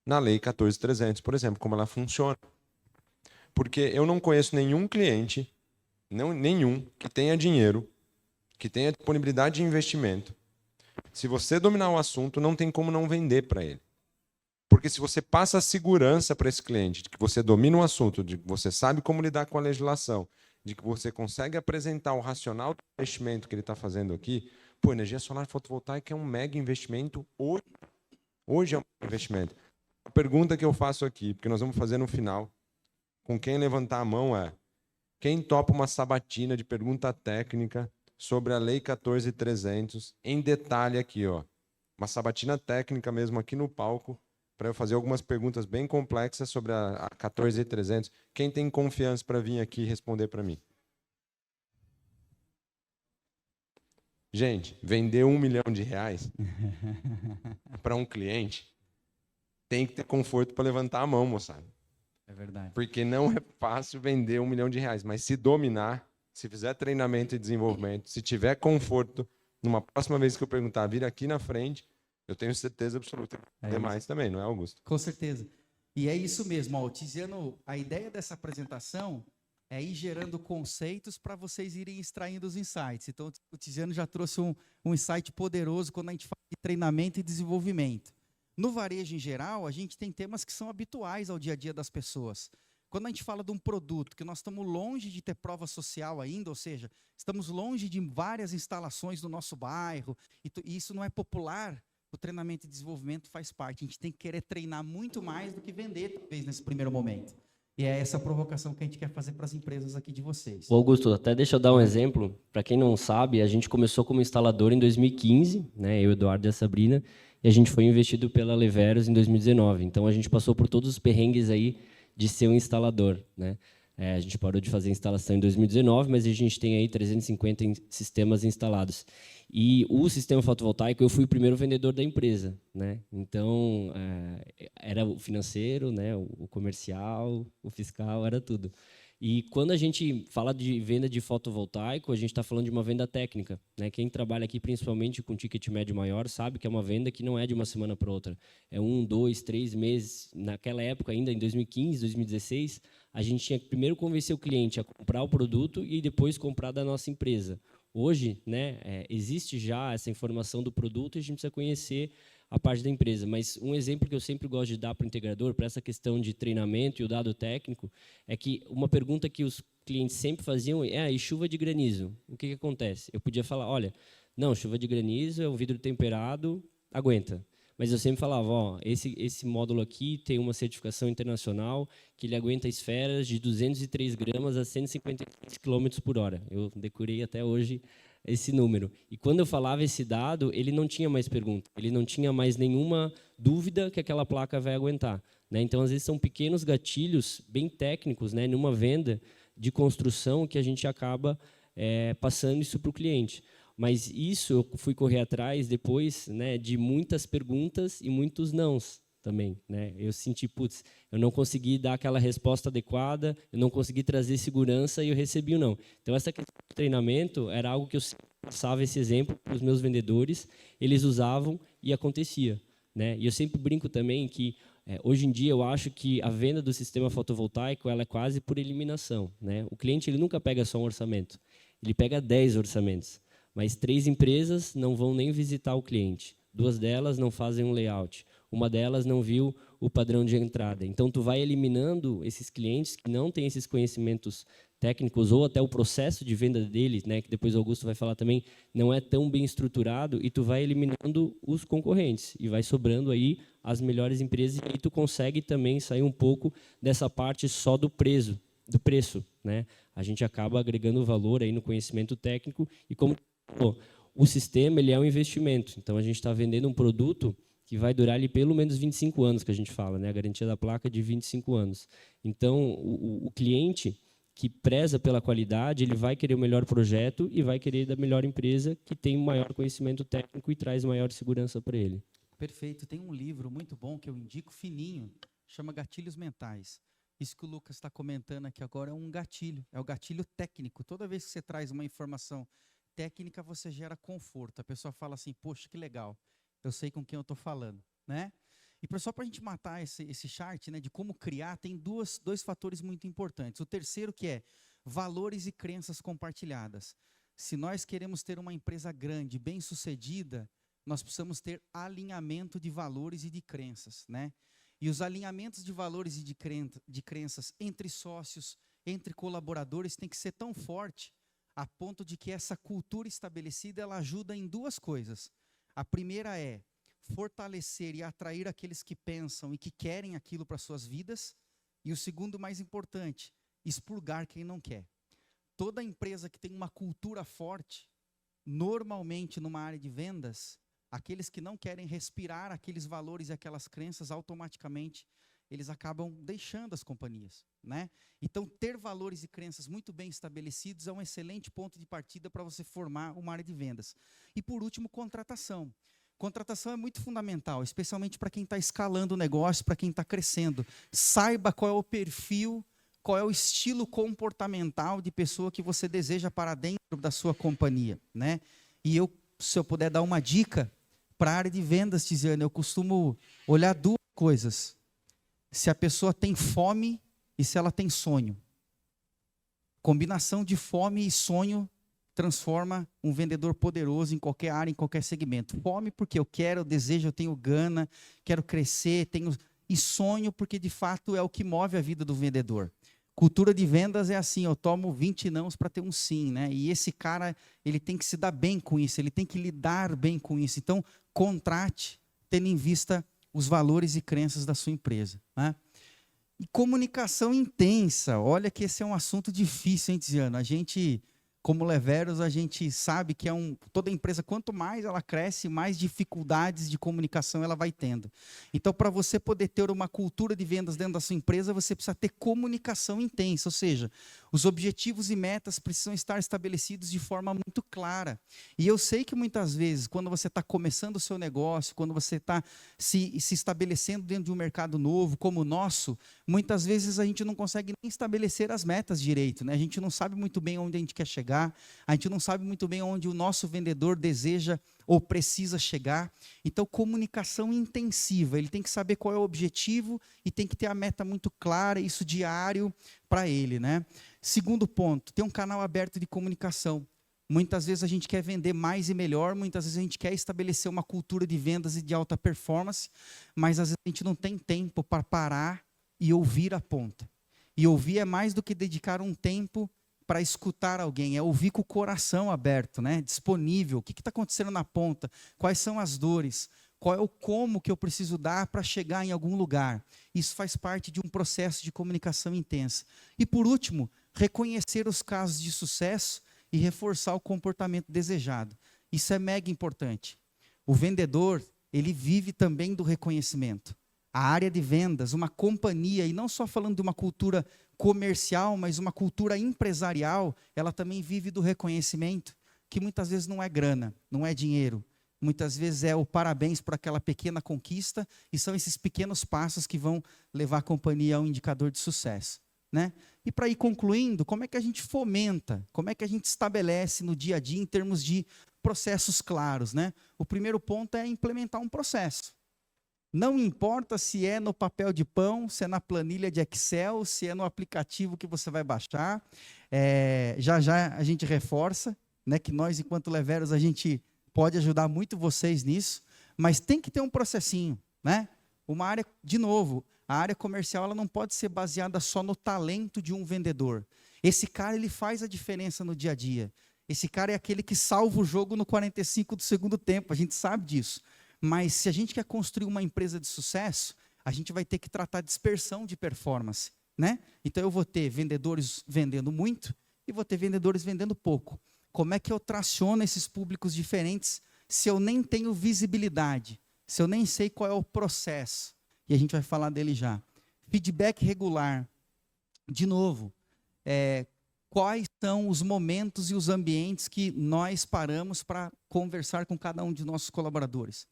na Lei 14.300, por exemplo, como ela funciona. Porque eu não conheço nenhum cliente, nenhum, que tenha dinheiro, que tenha disponibilidade de investimento. Se você dominar o assunto, não tem como não vender para ele. Porque se você passa a segurança para esse cliente, de que você domina o assunto, de que você sabe como lidar com a legislação, de que você consegue apresentar o racional do investimento que ele está fazendo aqui, energia solar fotovoltaica é um mega investimento hoje. Hoje é um investimento. A pergunta que eu faço aqui, porque nós vamos fazer no final, com quem levantar a mão quem topa uma sabatina de pergunta técnica sobre a Lei 14.300, em detalhe aqui, uma sabatina técnica mesmo aqui no palco, para eu fazer algumas perguntas bem complexas sobre a 14.300. Quem tem confiança para vir aqui responder para mim? Gente, vender R$1 milhão para um cliente tem que ter conforto para levantar a mão, moçada. É verdade. Porque não é fácil vender R$1 milhão, mas se dominar, se fizer treinamento e desenvolvimento, se tiver conforto, numa próxima vez que eu perguntar, vir aqui na frente, eu tenho certeza absoluta que vai ter mais também, não é, Augusto? Com certeza. E é isso mesmo, o Tiziano, a ideia dessa apresentação é ir gerando conceitos para vocês irem extraindo os insights. Então, o Tiziano já trouxe um insight poderoso quando a gente fala de treinamento e desenvolvimento. No varejo em geral, a gente tem temas que são habituais ao dia a dia das pessoas. Quando a gente fala de um produto que nós estamos longe de ter prova social ainda, ou seja, estamos longe de várias instalações no nosso bairro, e isso não é popular, o treinamento e desenvolvimento faz parte. A gente tem que querer treinar muito mais do que vender, talvez, nesse primeiro momento. E é essa a provocação que a gente quer fazer para as empresas aqui de vocês. Ô Augusto, até deixa eu dar um exemplo. Para quem não sabe, a gente começou como instalador em 2015, né, eu, Eduardo e a Sabrina, e a gente foi investido pela Leveros em 2019. Então, a gente passou por todos os perrengues aí de ser um instalador, né? A gente parou de fazer instalação em 2019, mas a gente tem aí 350 sistemas instalados. E o sistema fotovoltaico, eu fui o primeiro vendedor da empresa, né? Então, era o financeiro, né? O comercial, o fiscal, era tudo. E quando a gente fala de venda de fotovoltaico, a gente está falando de uma venda técnica, né? Quem trabalha aqui, principalmente com ticket médio maior, sabe que é uma venda que não é de uma semana para outra. É 1, 2, 3 meses. Naquela época, ainda em 2015, 2016, a gente tinha que primeiro convencer o cliente a comprar o produto e depois comprar da nossa empresa. Hoje, né, existe já essa informação do produto e a gente precisa conhecer a parte da empresa. Mas um exemplo que eu sempre gosto de dar para o integrador, para essa questão de treinamento e o dado técnico, é que uma pergunta que os clientes sempre faziam é: e chuva de granizo? O que acontece? Eu podia falar, olha, não, chuva de granizo é um vidro temperado, aguenta. Mas eu sempre falava, esse módulo aqui tem uma certificação internacional que ele aguenta esferas de 203 gramas a 153 km por hora. Eu decorei até hoje esse número. E quando eu falava esse dado, ele não tinha mais pergunta, ele não tinha mais nenhuma dúvida que aquela placa vai aguentar, né? Então, às vezes, são pequenos gatilhos bem técnicos, né, numa venda de construção que a gente acaba passando isso para o cliente. Mas isso eu fui correr atrás depois, né, de muitas perguntas e muitos nãos também, né? Eu senti, putz, eu não consegui dar aquela resposta adequada, eu não consegui trazer segurança e eu recebi o não. Então, essa questão de treinamento era algo que eu passava esse exemplo para os meus vendedores, eles usavam e acontecia, né? E eu sempre brinco também que, hoje em dia, eu acho que a venda do sistema fotovoltaico ela é quase por eliminação, né? O cliente ele nunca pega só um orçamento, ele pega 10 orçamentos. Mas 3 empresas não vão nem visitar o cliente. 2 delas não fazem um layout. Uma delas não viu o padrão de entrada. Então, tu vai eliminando esses clientes que não têm esses conhecimentos técnicos ou até o processo de venda deles, né, que depois o Augusto vai falar também, não é tão bem estruturado, e tu vai eliminando os concorrentes e vai sobrando aí as melhores empresas, e aí tu consegue também sair um pouco dessa parte só do preço, né? A gente acaba agregando valor aí no conhecimento técnico e como o sistema ele é um investimento. Então, a gente está vendendo um produto que vai durar ali pelo menos 25 anos, que a gente fala, né? A garantia da placa é de 25 anos. Então, o cliente que preza pela qualidade, ele vai querer o melhor projeto e vai querer da melhor empresa que tem maior conhecimento técnico e traz maior segurança para ele. Perfeito. Tem um livro muito bom que eu indico, fininho, chama Gatilhos Mentais. Isso que o Lucas está comentando aqui agora é um gatilho, é o gatilho técnico. Toda vez que você traz uma informação técnica, você gera conforto. A pessoa fala assim, poxa, que legal, eu sei com quem eu estou falando, né? E só para a gente matar esse chart, né, de como criar, tem dois fatores muito importantes. O terceiro que é valores e crenças compartilhadas. Se nós queremos ter uma empresa grande, bem-sucedida, nós precisamos ter alinhamento de valores e de crenças, né? E os alinhamentos de valores e de crenças entre sócios, entre colaboradores, tem que ser tão forte a ponto de que essa cultura estabelecida ela ajuda em 2 coisas. A primeira é fortalecer e atrair aqueles que pensam e que querem aquilo para suas vidas. E o segundo, mais importante, expurgar quem não quer. Toda empresa que tem uma cultura forte, normalmente numa área de vendas, aqueles que não querem respirar aqueles valores e aquelas crenças, automaticamente eles acabam deixando as companhias, né? Então, ter valores e crenças muito bem estabelecidos é um excelente ponto de partida para você formar uma área de vendas. E, por último, contratação. Contratação é muito fundamental, especialmente para quem está escalando o negócio, para quem está crescendo. Saiba qual é o perfil, qual é o estilo comportamental de pessoa que você deseja para dentro da sua companhia, né? E se eu puder dar uma dica para a área de vendas, Tiziane, eu costumo olhar 2 coisas. Se a pessoa tem fome e se ela tem sonho. Combinação de fome e sonho transforma um vendedor poderoso em qualquer área, em qualquer segmento. Fome porque eu quero, eu desejo, eu tenho gana, quero crescer, e sonho porque de fato é o que move a vida do vendedor. Cultura de vendas é assim, eu tomo 20 nãos para ter um sim, né? E esse cara, ele tem que se dar bem com isso, ele tem que lidar bem com isso. Então, contrate tendo em vista os valores e crenças da sua empresa, né? E comunicação intensa, olha que esse é um assunto difícil, hein, Tiziano? A gente, como Leveros, a gente sabe que toda empresa, quanto mais ela cresce, mais dificuldades de comunicação ela vai tendo. Então, para você poder ter uma cultura de vendas dentro da sua empresa, você precisa ter comunicação intensa, ou seja, os objetivos e metas precisam estar estabelecidos de forma muito clara. E eu sei que muitas vezes, quando você está começando o seu negócio, quando você está se estabelecendo dentro de um mercado novo, como o nosso, muitas vezes a gente não consegue nem estabelecer as metas direito, né? A gente não sabe muito bem onde a gente quer chegar, a gente não sabe muito bem onde o nosso vendedor deseja ou precisa chegar. Então, comunicação intensiva, ele tem que saber qual é o objetivo e tem que ter a meta muito clara, isso diário para ele, né? Segundo ponto, ter um canal aberto de comunicação. Muitas vezes a gente quer vender mais e melhor, muitas vezes a gente quer estabelecer uma cultura de vendas e de alta performance, mas às vezes a gente não tem tempo para parar e ouvir a ponta. E ouvir é mais do que dedicar um tempo para escutar alguém, é ouvir com o coração aberto, né? Disponível. O que está acontecendo na ponta? Quais são as dores? Qual é o como que eu preciso dar para chegar em algum lugar? Isso faz parte de um processo de comunicação intensa. E por último, reconhecer os casos de sucesso e reforçar o comportamento desejado. Isso é mega importante. O vendedor, ele vive também do reconhecimento. A área de vendas, uma companhia, e não só falando de uma cultura comercial, mas uma cultura empresarial, ela também vive do reconhecimento, que muitas vezes não é grana, não é dinheiro. Muitas vezes é o parabéns por aquela pequena conquista, e são esses pequenos passos que vão levar a companhia a um indicador de sucesso, né? E para ir concluindo, como é que a gente fomenta, como é que a gente estabelece no dia a dia em termos de processos claros, né? O primeiro ponto é implementar um processo. Não importa se é no papel de pão, se é na planilha de Excel, se é no aplicativo que você vai baixar. Já já a gente reforça, né, que nós, enquanto Leveros, a gente pode ajudar muito vocês nisso, mas tem que ter um processinho, né? Uma área, de novo, a área comercial ela não pode ser baseada só no talento de um vendedor. Esse cara ele faz a diferença no dia a dia. Esse cara é aquele que salva o jogo no 45 do segundo tempo, a gente sabe disso. Mas se a gente quer construir uma empresa de sucesso, a gente vai ter que tratar dispersão de performance, né? Então eu vou ter vendedores vendendo muito e vou ter vendedores vendendo pouco. Como é que eu traciono esses públicos diferentes se eu nem tenho visibilidade, se eu nem sei qual é o processo? E a gente vai falar dele já. Feedback regular. De novo, quais são os momentos e os ambientes que nós paramos para conversar com cada um de nossos colaboradores?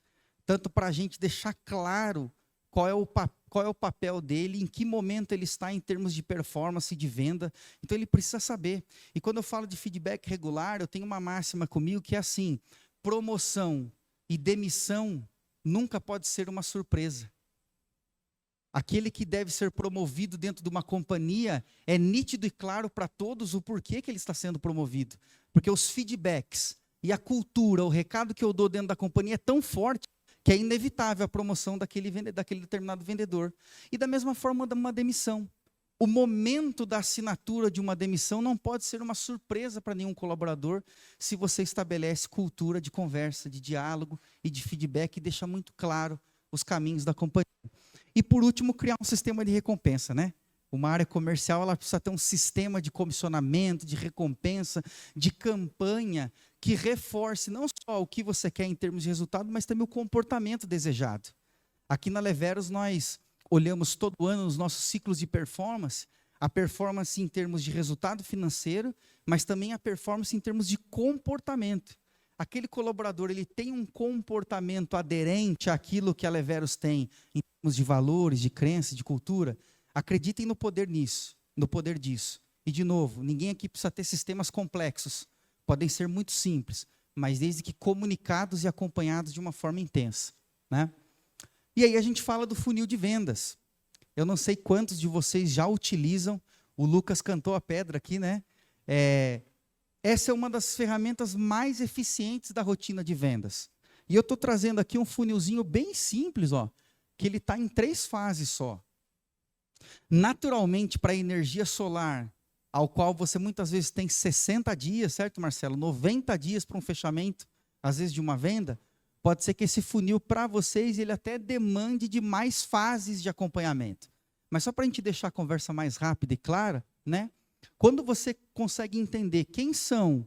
Tanto para a gente deixar claro qual é o papel dele, em que momento ele está em termos de performance, de venda. Então, ele precisa saber. E quando eu falo de feedback regular, eu tenho uma máxima comigo que é assim, promoção e demissão nunca pode ser uma surpresa. Aquele que deve ser promovido dentro de uma companhia, é nítido e claro para todos o porquê que ele está sendo promovido. Porque os feedbacks e a cultura, o recado que eu dou dentro da companhia é tão forte que é inevitável a promoção daquele determinado vendedor. E da mesma forma, uma demissão. O momento da assinatura de uma demissão não pode ser uma surpresa para nenhum colaborador se você estabelece cultura de conversa, de diálogo e de feedback e deixa muito claro os caminhos da companhia. E por último, criar um sistema de recompensa, né? Uma área comercial ela precisa ter um sistema de comissionamento, de recompensa, de campanha, que reforce não só o que você quer em termos de resultado, mas também o comportamento desejado. Aqui na Leveros nós olhamos todo ano nos nossos ciclos de performance, a performance em termos de resultado financeiro, mas também a performance em termos de comportamento. Aquele colaborador ele tem um comportamento aderente àquilo que a Leveros tem em termos de valores, de crença, de cultura. Acreditem no poder nisso, no poder disso. E de novo, ninguém aqui precisa ter sistemas complexos. Podem ser muito simples, mas desde que comunicados e acompanhados de uma forma intensa, né? E aí a gente fala do funil de vendas. Eu não sei quantos de vocês já utilizam, o Lucas cantou a pedra aqui, né? Essa é uma das ferramentas mais eficientes da rotina de vendas. E eu estou trazendo aqui um funilzinho bem simples, ó, que ele está em 3 fases só. Naturalmente, para a energia solar, ao qual você muitas vezes tem 60 dias, certo, Marcelo? 90 dias para um fechamento, às vezes de uma venda, pode ser que esse funil, para vocês, ele até demande de mais fases de acompanhamento. Mas só para a gente deixar a conversa mais rápida e clara, né? Quando você consegue entender quem são,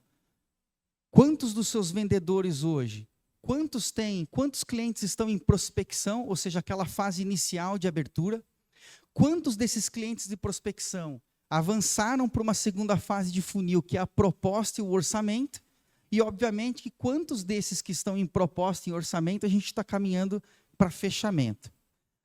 quantos dos seus vendedores hoje, quantos clientes estão em prospecção, ou seja, aquela fase inicial de abertura, quantos desses clientes de prospecção avançaram para uma segunda fase de funil, que é a proposta e o orçamento, e obviamente que quantos desses que estão em proposta e orçamento a gente está caminhando para fechamento.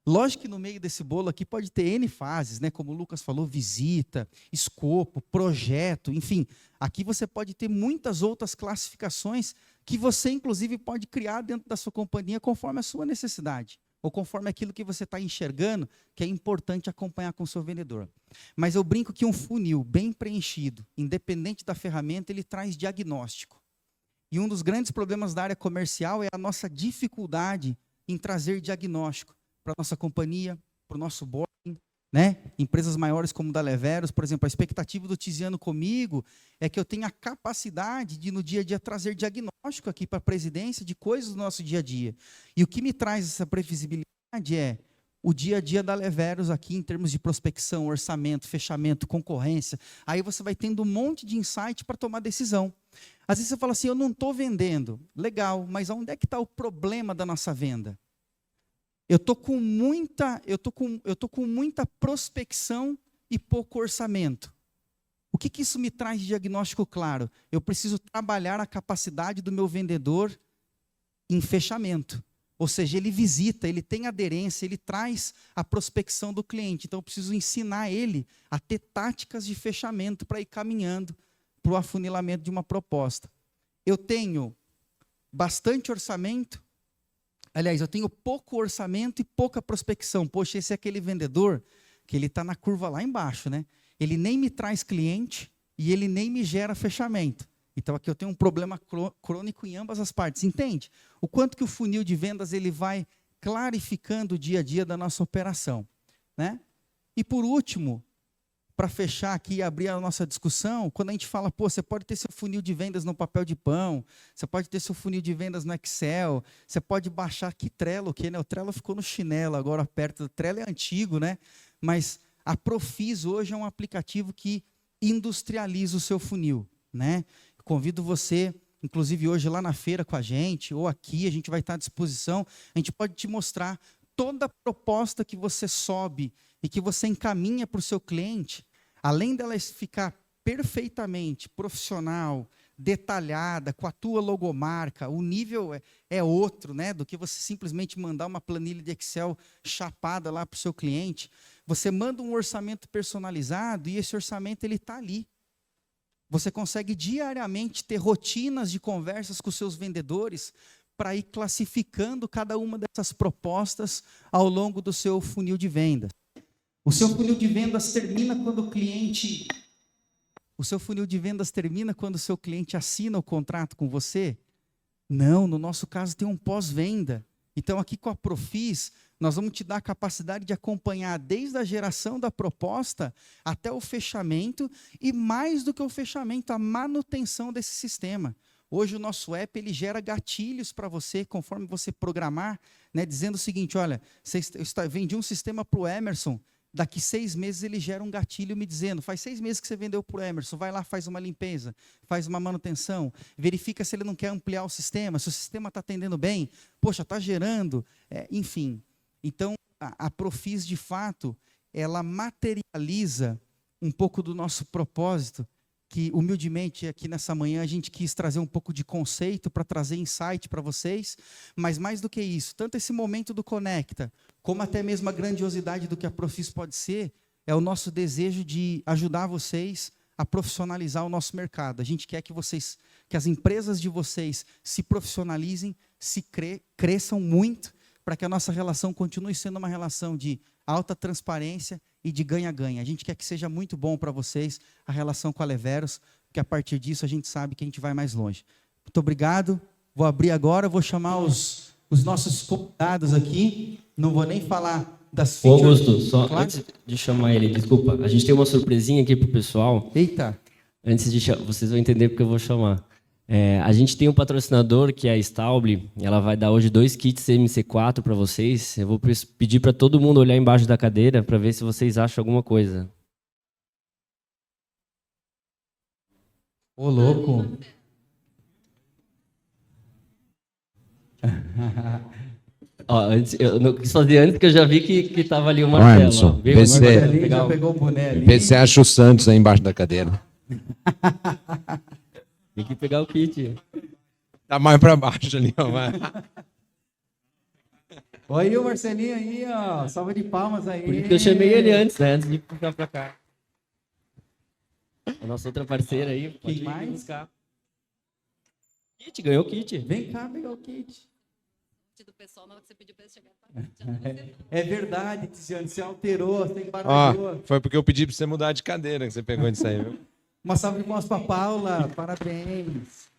Lógico que no meio desse bolo aqui pode ter N fases, né? Como o Lucas falou, visita, escopo, projeto, enfim. Aqui você pode ter muitas outras classificações que você, inclusive, pode criar dentro da sua companhia conforme a sua necessidade, ou conforme aquilo que você está enxergando, que é importante acompanhar com o seu vendedor. Mas eu brinco que um funil bem preenchido, independente da ferramenta, ele traz diagnóstico. E um dos grandes problemas da área comercial é a nossa dificuldade em trazer diagnóstico para a nossa companhia, para o nosso boarding, né? Empresas maiores como da Leveros, por exemplo, a expectativa do Tiziano comigo é que eu tenha a capacidade de, no dia a dia, trazer diagnóstico aqui para a presidência de coisas do nosso dia a dia. E o que me traz essa previsibilidade é o dia a dia da Leveros aqui em termos de prospecção, orçamento, fechamento, concorrência. Aí você vai tendo um monte de insight para tomar decisão. Às vezes você fala assim, eu não estou vendendo. Legal, mas onde é que está o problema da nossa venda? Eu estou com muita prospecção e pouco orçamento. O que isso me traz de diagnóstico claro? Eu preciso trabalhar a capacidade do meu vendedor em fechamento. Ou seja, ele visita, ele tem aderência, ele traz a prospecção do cliente. Então, eu preciso ensinar ele a ter táticas de fechamento para ir caminhando para o afunilamento de uma proposta. Eu tenho bastante orçamento, aliás, eu tenho pouco orçamento e pouca prospecção. Poxa, esse é aquele vendedor que ele está na curva lá embaixo, né? Ele nem me traz cliente e ele nem me gera fechamento. Então, aqui eu tenho um problema crônico em ambas as partes. Entende? O quanto que o funil de vendas ele vai clarificando o dia a dia da nossa operação, né? E, por último, para fechar aqui e abrir a nossa discussão, quando a gente fala, pô, você pode ter seu funil de vendas no papel de pão, você pode ter seu funil de vendas no Excel, você pode baixar que Trello, que, né? O Trello ficou no chinelo agora perto. O Trello é antigo, né? Mas a Profis hoje é um aplicativo que industrializa o seu funil, né? Convido você, inclusive hoje lá na feira com a gente, ou aqui, a gente vai estar à disposição, a gente pode te mostrar toda a proposta que você sobe e que você encaminha para o seu cliente, além dela ficar perfeitamente profissional, detalhada, com a tua logomarca, o nível é outro, né, do que você simplesmente mandar uma planilha de Excel chapada lá para o seu cliente. Você manda um orçamento personalizado e esse orçamento ele está ali. Você consegue diariamente ter rotinas de conversas com os seus vendedores para ir classificando cada uma dessas propostas ao longo do seu funil de vendas. O seu funil de vendas termina quando o cliente... O seu funil de vendas termina quando o seu cliente assina o contrato com você? Não, no nosso caso tem um pós-venda. Então aqui com a Profis, nós vamos te dar a capacidade de acompanhar desde a geração da proposta até o fechamento e mais do que o fechamento, a manutenção desse sistema. Hoje o nosso app ele gera gatilhos para você, conforme você programar, né, dizendo o seguinte, olha, eu vendi um sistema para o Emerson, daqui 6 meses ele gera um gatilho me dizendo, faz 6 meses que você vendeu para o Emerson, vai lá, faz uma limpeza, faz uma manutenção, verifica se ele não quer ampliar o sistema, se o sistema está atendendo bem, poxa, está gerando, enfim. Então, a Profis, de fato, ela materializa um pouco do nosso propósito, que humildemente aqui nessa manhã a gente quis trazer um pouco de conceito para trazer insight para vocês, mas mais do que isso, tanto esse momento do Conecta, como até mesmo a grandiosidade do que a Profis pode ser, é o nosso desejo de ajudar vocês a profissionalizar o nosso mercado. A gente quer que as empresas de vocês se profissionalizem, cresçam muito, para que a nossa relação continue sendo uma relação de alta transparência e de ganha-ganha. A gente quer que seja muito bom para vocês a relação com a Leveros, porque a partir disso a gente sabe que a gente vai mais longe. Muito obrigado. Vou abrir agora, vou chamar os nossos convidados aqui. Não vou nem falar das features. Augusto, só claro. Antes de chamar ele, desculpa, a gente tem uma surpresinha aqui para o pessoal. Eita! Antes de vocês vão entender porque eu vou chamar. A gente tem um patrocinador, que é a Stauble, ela vai dar hoje 2 kits MC4 para vocês. Eu vou pedir para todo mundo olhar embaixo da cadeira para ver se vocês acham alguma coisa. Ô, louco! Ó, eu não quis fazer antes, que eu já vi que estava ali o Marcelo. Emerson, Viu? vê se- Marcelinho já pegou o boné ali. Vê se você acha o Santos aí embaixo da cadeira. Tem que pegar o kit. Tá mais pra baixo ali, ó. Vai. Olha aí o Marcelinho aí, ó. Salva de palmas aí. Por isso que eu chamei ele antes, né? Antes de puxar pra cá. A nossa outra parceira aí. Pode Quem ir mais? buscar. Kit, ganhou o kit. Vem cá pegar o kit. Do pessoal na hora que você pediu para eles chegarem. Já não você É verdade, Tiziane, você alterou, você Ó, embaralhou. foi porque eu pedi pra você mudar de cadeira que você pegou disso aí, viu? Uma salva de palmas para Paula, parabéns.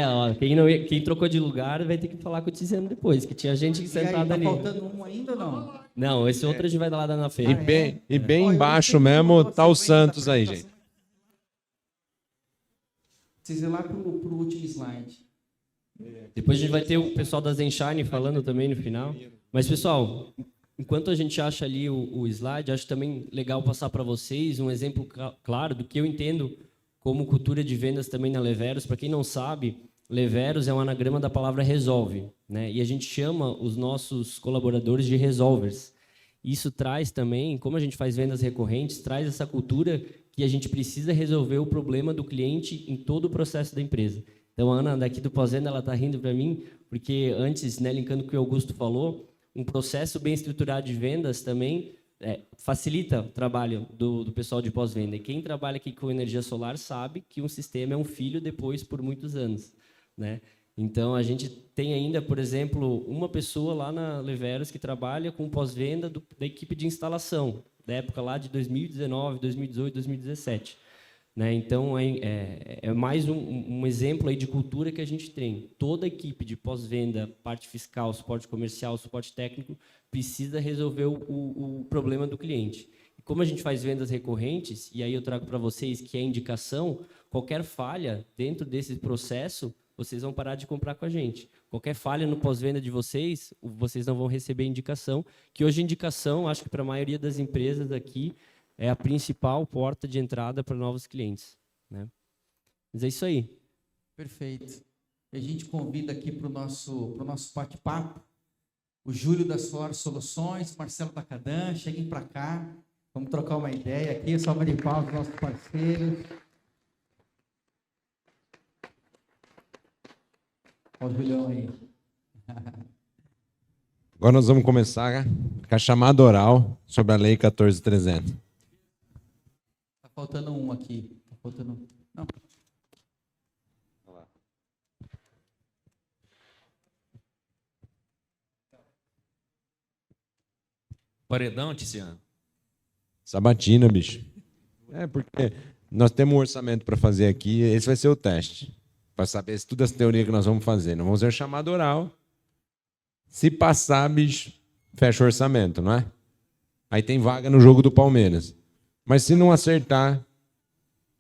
Ó, quem trocou de lugar vai ter que falar com o Tiziano depois, que tinha gente E aí, sentada tá ali. faltando um ainda ou não? Não, esse outro a gente vai dar lá na E feira. bem embaixo mesmo tá o Santos aí, gente. Precisa ir lá pro último slide. Depois a gente vai ter o pessoal da Zenshine falando também no final. Mas, pessoal, enquanto a gente acha ali o slide, acho também legal passar para vocês um exemplo claro do que eu entendo como cultura de vendas também na Leveros. Para quem não sabe, Leveros é um anagrama da palavra resolve, né? E a gente chama os nossos colaboradores de resolvers. Isso traz também, como a gente faz vendas recorrentes, traz essa cultura que a gente precisa resolver o problema do cliente em todo o processo da empresa. Então, a Ana, daqui do Pós-Venda, ela está rindo para mim, porque antes, né, linkando com o que o Augusto falou, um processo bem estruturado de vendas também facilita o trabalho do pessoal de pós-venda. E quem trabalha aqui com energia solar sabe que um sistema é um filho depois por muitos anos, né? Então, a gente tem ainda, por exemplo, uma pessoa lá na Leveros que trabalha com pós-venda da equipe de instalação, da época lá de 2019, 2018, 2017. Né? Então, é mais um exemplo aí de cultura que a gente tem. Toda a equipe de pós-venda, parte fiscal, suporte comercial, suporte técnico, precisa resolver o problema do cliente. E como a gente faz vendas recorrentes, e aí eu trago para vocês que é indicação, qualquer falha dentro desse processo, vocês vão parar de comprar com a gente. Qualquer falha no pós-venda de vocês, vocês não vão receber indicação, que hoje indicação, acho que para a maioria das empresas aqui, é a principal porta de entrada para novos clientes, né? Mas é isso aí. Perfeito. E a gente convida aqui para o nosso bate-papo o Júlio da Solar Soluções, Marcelo da Cadan, cheguem para cá, vamos trocar uma ideia aqui, salva de palmas dos nossos parceiros. Olha o Julião aí. Agora nós vamos começar com a chamada oral sobre a Lei 14.300. Tá faltando um aqui. Tá faltando um. Não. Paredão, Tiziano. Sabatina, bicho. Porque nós temos um orçamento para fazer aqui, esse vai ser o teste. Para saber se todas as teorias que nós vamos fazer. Nós vamos fazer chamada oral. Se passar, bicho, fecha o orçamento, não é? Aí tem vaga no jogo do Palmeiras. Mas se não acertar,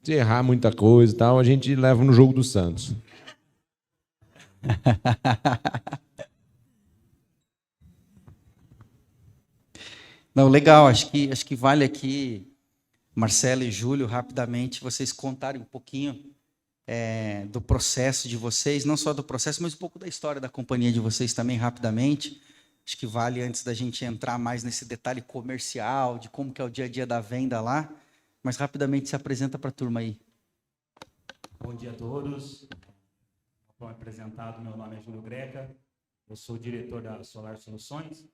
se errar muita coisa e tal, a gente leva no jogo do Santos. Não, legal, acho que vale aqui, Marcelo e Júlio, rapidamente, vocês contarem um pouquinho do processo de vocês, não só do processo, mas um pouco da história da companhia de vocês também, rapidamente. Acho que vale, antes da gente entrar mais nesse detalhe comercial, de como que é o dia a dia da venda lá, mas rapidamente se apresenta para a turma aí. Bom dia a todos. Como apresentado, meu nome é Júlio Greca, eu sou diretor da Solar Soluções.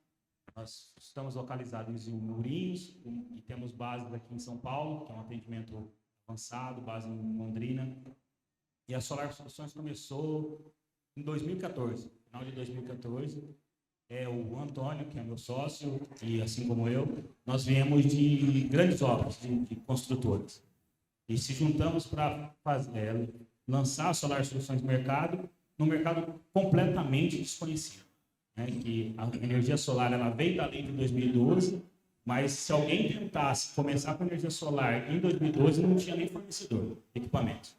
Nós estamos localizados em Ourinhos e temos bases aqui em São Paulo, que é um atendimento avançado, base em Londrina. E a Solar Soluções começou em 2014, final de 2014. O Antônio, que é meu sócio, e assim como eu, nós viemos de grandes obras, de construtoras. E se juntamos para lançar a Solar Soluções no mercado, num mercado completamente desconhecido. Né? Que a energia solar ela veio da lei de 2012, mas se alguém tentasse começar com energia solar em 2012, não tinha nem fornecedor de equipamento.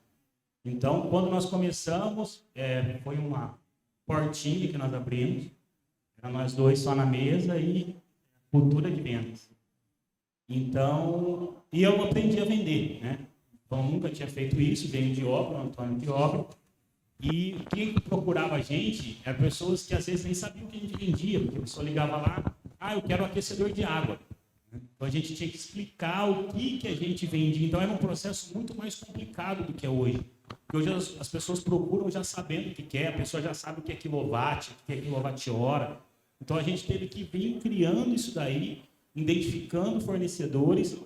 Então, quando nós começamos, foi uma portinha que nós abrimos, era nós dois só na mesa e cultura de vendas. Então, e eu aprendi a vender, né? Então, nunca tinha feito isso, venho de obra, Antônio de obra, e quem procurava a gente eram pessoas que às vezes nem sabiam o que a gente vendia, porque a pessoa ligava lá, eu quero um aquecedor de água. Então, a gente tinha que explicar o que a gente vendia. Então, era um processo muito mais complicado do que é hoje. Porque hoje as pessoas procuram já sabendo o que é, a pessoa já sabe o que é quilowatt, o que é quilowatt-hora. Então, a gente teve que vir criando isso daí, identificando fornecedores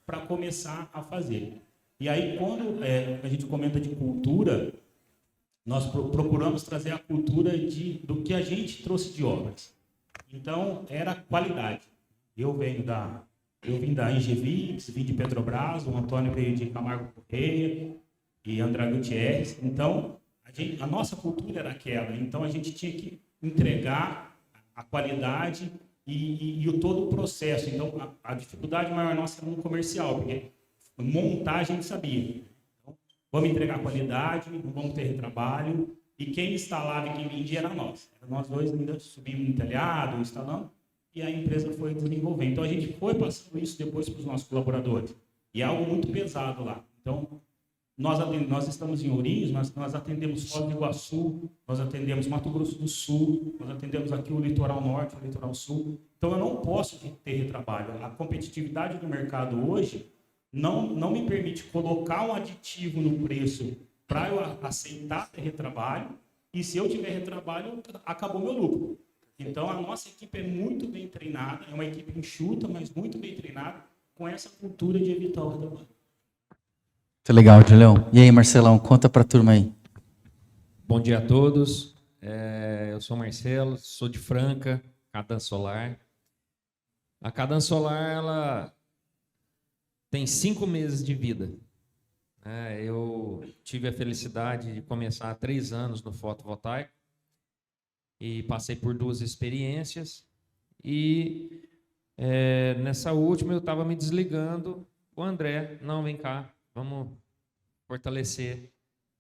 para começar a fazer. E aí, quando a gente comenta de cultura, nós procuramos trazer a cultura do que a gente trouxe de obras. Então, era qualidade. Eu vim da Engevix, vim de Petrobras, o Antônio veio de Camargo Correia e André Gutierrez. Então, a nossa cultura era aquela. Então, a gente tinha que entregar a qualidade e todo o processo. Então, a dificuldade maior nossa era no comercial, porque montar a gente sabia. Então, vamos entregar qualidade, não vamos ter retrabalho e quem instalava e quem vendia era nós. Nós dois ainda subimos no telhado, instalamos, e a empresa foi desenvolvendo. Então, a gente foi passando isso depois para os nossos colaboradores. E é algo muito pesado lá. Então, nós estamos em Ourinhos, nós atendemos Foz do Iguaçu, nós atendemos Mato Grosso do Sul, nós atendemos aqui o litoral norte, o litoral sul. Então, eu não posso ter retrabalho. A competitividade do mercado hoje não me permite colocar um aditivo no preço para eu aceitar ter retrabalho, e se eu tiver retrabalho, acabou meu lucro. Então, a nossa equipe é muito bem treinada, é uma equipe enxuta, mas muito bem treinada, com essa cultura de evitar o retrabalho. Muito legal, Julião. E aí, Marcelão, conta para a turma aí. Bom dia a todos. Eu sou Marcelo, sou de Franca, Cadan Solar. A Cadan Solar, ela tem 5 meses de vida. Eu tive a felicidade de começar há 3 anos no fotovoltaico e passei por 2 experiências. E nessa última eu estava me desligando. O André, não, vem cá, vamos fortalecer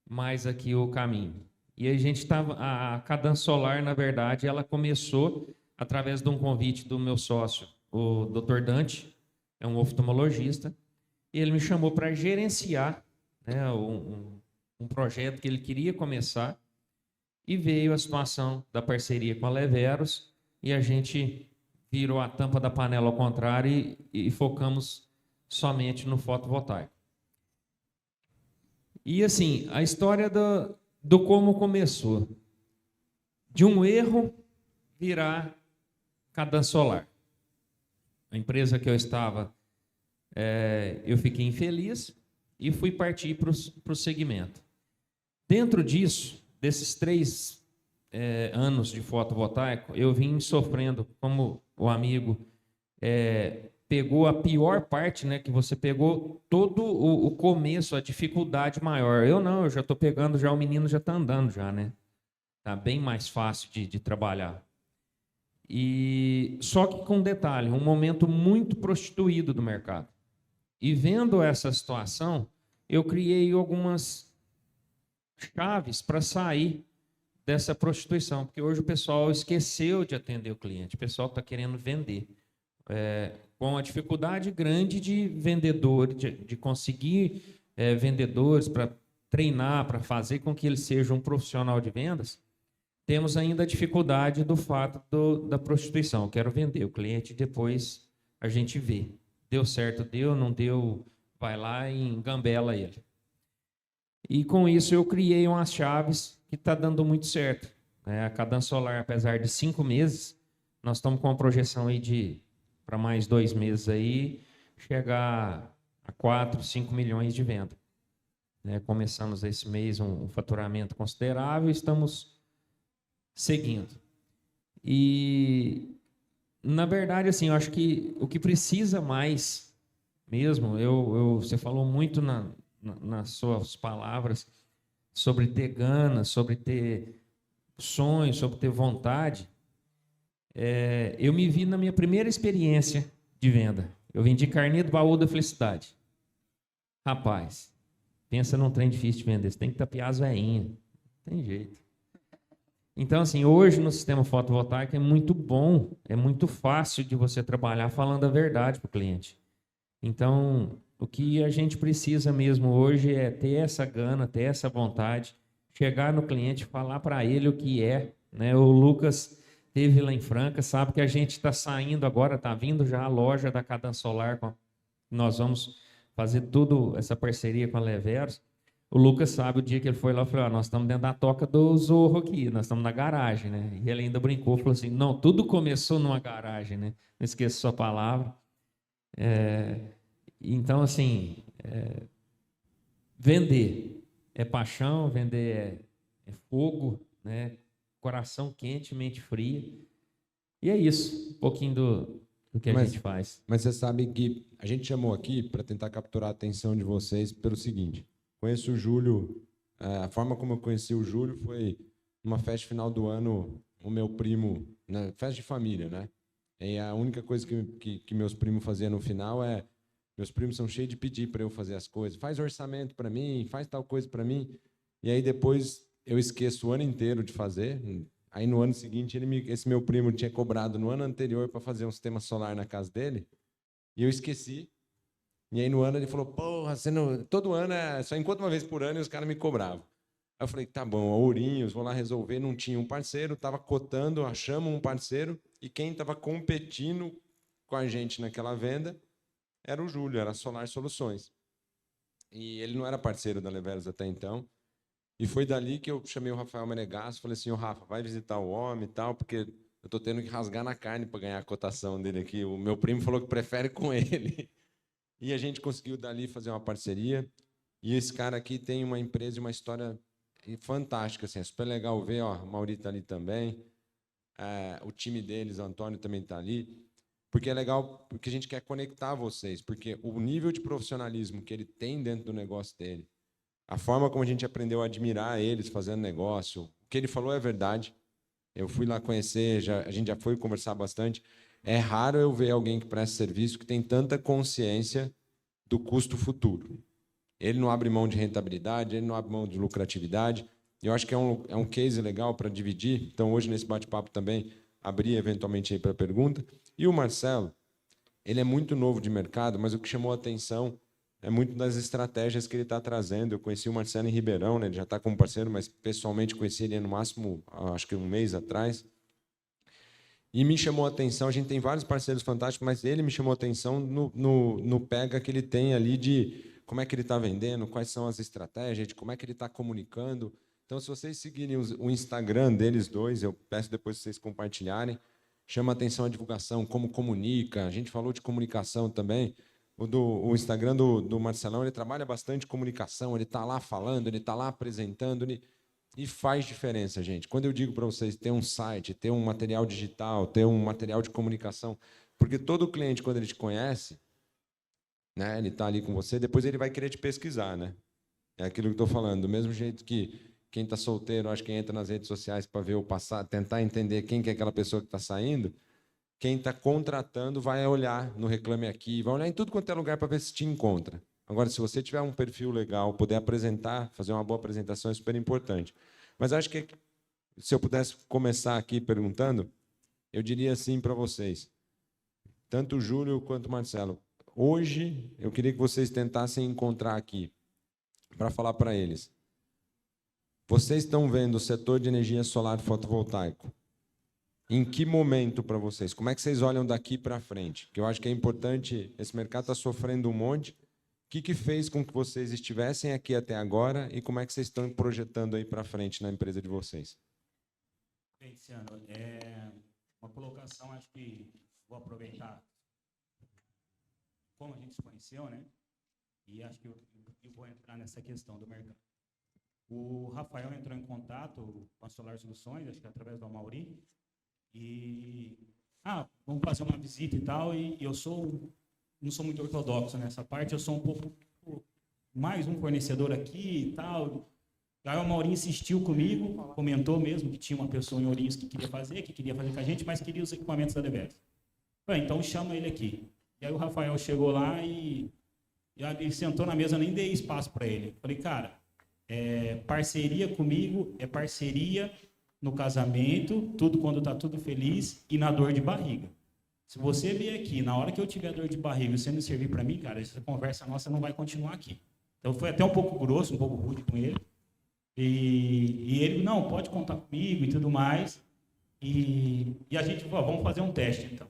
mais aqui o caminho. E a gente estava, a Cadan Solar, na verdade, ela começou através de um convite do meu sócio, o Dr. Dante, é um oftalmologista, e ele me chamou para gerenciar, né, um projeto que ele queria começar, e veio a situação da parceria com a Leveros, e a gente virou a tampa da panela ao contrário e focamos somente no fotovoltaico. E assim, a história do como começou. De um erro virar Cadan Solar. A empresa que eu estava, eu fiquei infeliz e fui partir para o segmento. Dentro disso, desses 3 anos de fotovoltaico, eu vim sofrendo, como o amigo pegou a pior parte, né, que você pegou todo o começo, a dificuldade maior. Eu já estou pegando, já o menino já está andando, já, né? Está bem mais fácil de trabalhar. E só que com um detalhe, um momento muito prostituído do mercado. E vendo essa situação, eu criei algumas chaves para sair dessa prostituição, porque hoje o pessoal esqueceu de atender o cliente, o pessoal está querendo vender. Com a dificuldade grande de vendedor, de conseguir vendedores para treinar, para fazer com que ele seja um profissional de vendas, temos ainda a dificuldade do fato da prostituição. Eu quero vender, o cliente depois a gente vê. Deu certo, deu, não deu, vai lá e engambela ele. E com isso eu criei umas chaves que está dando muito certo. A Cadan Solar, apesar de 5 meses, nós estamos com uma projeção aí para mais 2 meses aí, chegar a 4, 5 milhões de venda. Começamos esse mês um faturamento considerável e estamos seguindo. E, na verdade, assim, eu acho que o que precisa mais mesmo, você falou muito nas suas palavras sobre ter gana, sobre ter sonhos, sobre ter vontade. Eu me vi na minha primeira experiência de venda. Eu vendi carnê do baú da felicidade. Rapaz, pensa num trem difícil de vender. Você tem que tapear as veinhas. Não tem jeito. Então, assim, hoje no sistema fotovoltaico é muito bom, é muito fácil de você trabalhar falando a verdade para o cliente. Então, o que a gente precisa mesmo hoje é ter essa gana, ter essa vontade, chegar no cliente, falar para ele o que é, né? O Lucas teve lá em Franca, sabe que a gente está saindo agora, está vindo já a loja da Cadan Solar, nós vamos fazer tudo essa parceria com a Leveros. O Lucas sabe, o dia que ele foi lá, eu falei, nós estamos dentro da toca do Zorro aqui, nós estamos na garagem, né? E ele ainda brincou, falou assim, não, tudo começou numa garagem, né? Não esqueça sua palavra. Então, assim, vender é paixão, vender é fogo, né? Coração quente, mente fria. E é isso, um pouquinho do que a gente faz. Mas você sabe que a gente chamou aqui para tentar capturar a atenção de vocês pelo seguinte. Conheço o Júlio, a forma como eu conheci o Júlio foi numa festa final do ano, o meu primo, né, festa de família, né? E a única coisa que meus primos faziam no final meus primos são cheios de pedir para eu fazer as coisas. Faz orçamento para mim, faz tal coisa para mim. E aí depois eu esqueço o ano inteiro de fazer. Aí no ano seguinte, esse meu primo tinha cobrado no ano anterior para fazer um sistema solar na casa dele, e eu esqueci. E aí no ano ele falou, porra, você não... todo ano, só enquanto uma vez por ano, e os caras me cobravam. Aí eu falei, tá bom, Ourinhos, vou lá resolver. Não tinha um parceiro, estava cotando, achamos um parceiro, e quem estava competindo com a gente naquela venda era o Júlio, era a Solar Soluções. E ele não era parceiro da Leveros até então. E foi dali que eu chamei o Rafael Menegasso, falei assim, ô Rafa, vai visitar o homem e tal, porque eu estou tendo que rasgar na carne para ganhar a cotação dele aqui. O meu primo falou que prefere com ele. E a gente conseguiu dali fazer uma parceria. E esse cara aqui tem uma empresa e uma história fantástica, assim, é super legal ver, ó, o Mauri está ali também, o time deles, o Antônio também está ali, porque é legal, porque a gente quer conectar vocês, porque o nível de profissionalismo que ele tem dentro do negócio dele, a forma como a gente aprendeu a admirar eles fazendo negócio, o que ele falou é verdade. Eu fui lá conhecer, a gente já foi conversar bastante. É raro eu ver alguém que presta serviço que tem tanta consciência do custo futuro. Ele não abre mão de rentabilidade, ele não abre mão de lucratividade. Eu acho que é um case legal para dividir. Então, hoje, nesse bate-papo também, abrir eventualmente aí para a pergunta. E o Marcelo, ele é muito novo de mercado, mas o que chamou a atenção é muito das estratégias que ele está trazendo. Eu conheci o Marcelo em Ribeirão, né? Ele já está como parceiro, mas pessoalmente conheci ele no máximo, acho que um mês atrás. E me chamou a atenção, a gente tem vários parceiros fantásticos, mas ele me chamou a atenção no pega que ele tem ali de como é que ele está vendendo, quais são as estratégias, de como é que ele está comunicando. Então, se vocês seguirem o Instagram deles dois, eu peço depois que vocês compartilharem, chama a atenção a divulgação, como comunica. A gente falou de comunicação também. O Instagram do Marcelão, ele trabalha bastante comunicação, ele está lá falando, ele está lá apresentando, e faz diferença, gente. Quando eu digo para vocês ter um site, ter um material digital, ter um material de comunicação, porque todo cliente, quando ele te conhece, né, ele está ali com você, depois ele vai querer te pesquisar, né? É aquilo que estou falando. Do mesmo jeito que quem está solteiro, acho que entra nas redes sociais para ver o passado, tentar entender quem que é aquela pessoa que está saindo, quem está contratando vai olhar no Reclame Aqui, vai olhar em tudo quanto é lugar para ver se te encontra. Agora, se você tiver um perfil legal, poder apresentar, fazer uma boa apresentação é super importante. Mas acho que, se eu pudesse começar aqui perguntando, eu diria assim para vocês, tanto o Júlio quanto o Marcelo, hoje eu queria que vocês tentassem encontrar aqui, para falar para eles, vocês estão vendo o setor de energia solar fotovoltaico, em que momento para vocês? Como é que vocês olham daqui para frente? Porque eu acho que é importante, esse mercado está sofrendo um monte. O que fez com que vocês estivessem aqui até agora e como é que vocês estão projetando aí para frente na empresa de vocês? Bem, Luciano, uma colocação, acho que vou aproveitar como a gente se conheceu, né? E acho que eu vou entrar nessa questão do mercado. O Rafael entrou em contato com a Solar Soluções, acho que através do Mauri, e vamos fazer uma visita e tal, e eu não sou muito ortodoxo nessa parte, eu sou um pouco mais um fornecedor aqui e tal. Aí o Mauri insistiu comigo, comentou mesmo que tinha uma pessoa em Ourinhos que queria fazer com a gente, mas queria os equipamentos da Leveros. Então chama ele aqui. E aí o Rafael chegou lá e ele sentou na mesa, eu nem dei espaço para ele. Falei, cara, parceria comigo é parceria no casamento, tudo quando está tudo feliz e na dor de barriga. Se você vier aqui, na hora que eu tiver dor de barriga e você não servir para mim, cara, essa conversa nossa não vai continuar aqui. Então foi até um pouco grosso, um pouco rude com ele. E ele, não, pode contar comigo e tudo mais. E a gente falou, vamos fazer um teste então.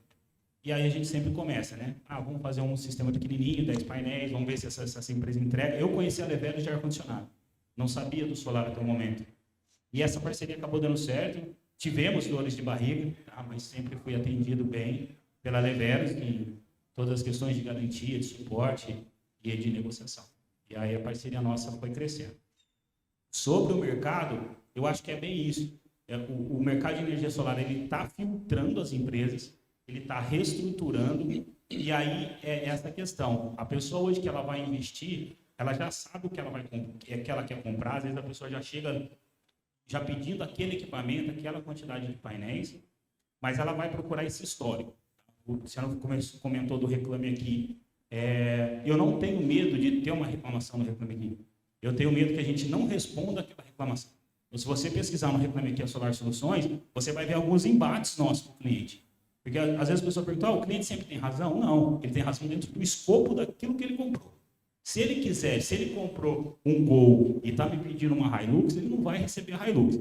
E aí a gente sempre começa, né? Vamos fazer um sistema pequenininho, 10 painéis, vamos ver se essa empresa entrega. Eu conheci a Leveros de ar-condicionado, não sabia do solar até o momento. E essa parceria acabou dando certo. Tivemos dores de barriga, mas sempre fui atendido bem pela Leveros em todas as questões de garantia, de suporte e de negociação. E aí a parceria nossa foi crescendo. Sobre o mercado, eu acho que é bem isso. O mercado de energia solar ele está filtrando as empresas, ele está reestruturando, e aí é essa questão. A pessoa hoje que ela vai investir, ela já sabe o que ela quer comprar, às vezes a pessoa já chega já pedindo aquele equipamento, aquela quantidade de painéis, mas ela vai procurar esse histórico. O Luciano comentou do Reclame Aqui. Eu não tenho medo de ter uma reclamação no Reclame Aqui. Eu tenho medo que a gente não responda aquela reclamação. Então, se você pesquisar no Reclame Aqui a Solar Soluções, você vai ver alguns embates nossos com o cliente. Porque às vezes a pessoa pergunta, o cliente sempre tem razão? Não, ele tem razão dentro do escopo daquilo que ele comprou. Se ele quiser, se ele comprou um Gol e está me pedindo uma Hilux, ele não vai receber a Hilux.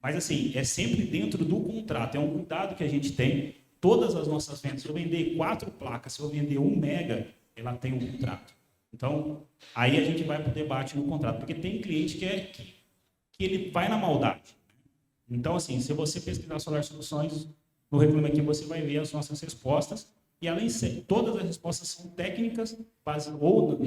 Mas assim, é sempre dentro do contrato, é um cuidado que a gente tem. Todas as nossas vendas, se eu vender 4 placas, se eu vender 1 mega, ela tem um contrato. Então, aí a gente vai para o debate no contrato, porque tem cliente que ele vai na maldade. Então, assim, se você pesquisar Solar Soluções, no Reclame Aqui você vai ver as nossas respostas, e além de todas as respostas são técnicas, ou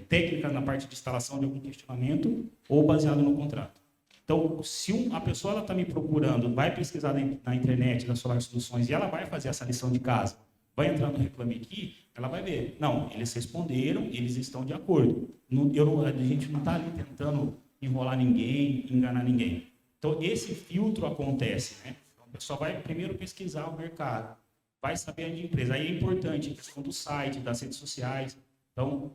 técnicas na parte de instalação de algum questionamento, ou baseado no contrato. Então, se a pessoa está me procurando, vai pesquisar na internet da Solar Soluções e ela vai fazer essa lição de casa, vai entrar no Reclame Aqui, ela vai ver. Não, eles responderam, eles estão de acordo. A gente não está ali tentando enrolar ninguém, enganar ninguém. Então, esse filtro acontece, né? Então, a pessoa vai primeiro pesquisar o mercado, vai saber onde a empresa. Aí é importante a questão do site, das redes sociais. Então,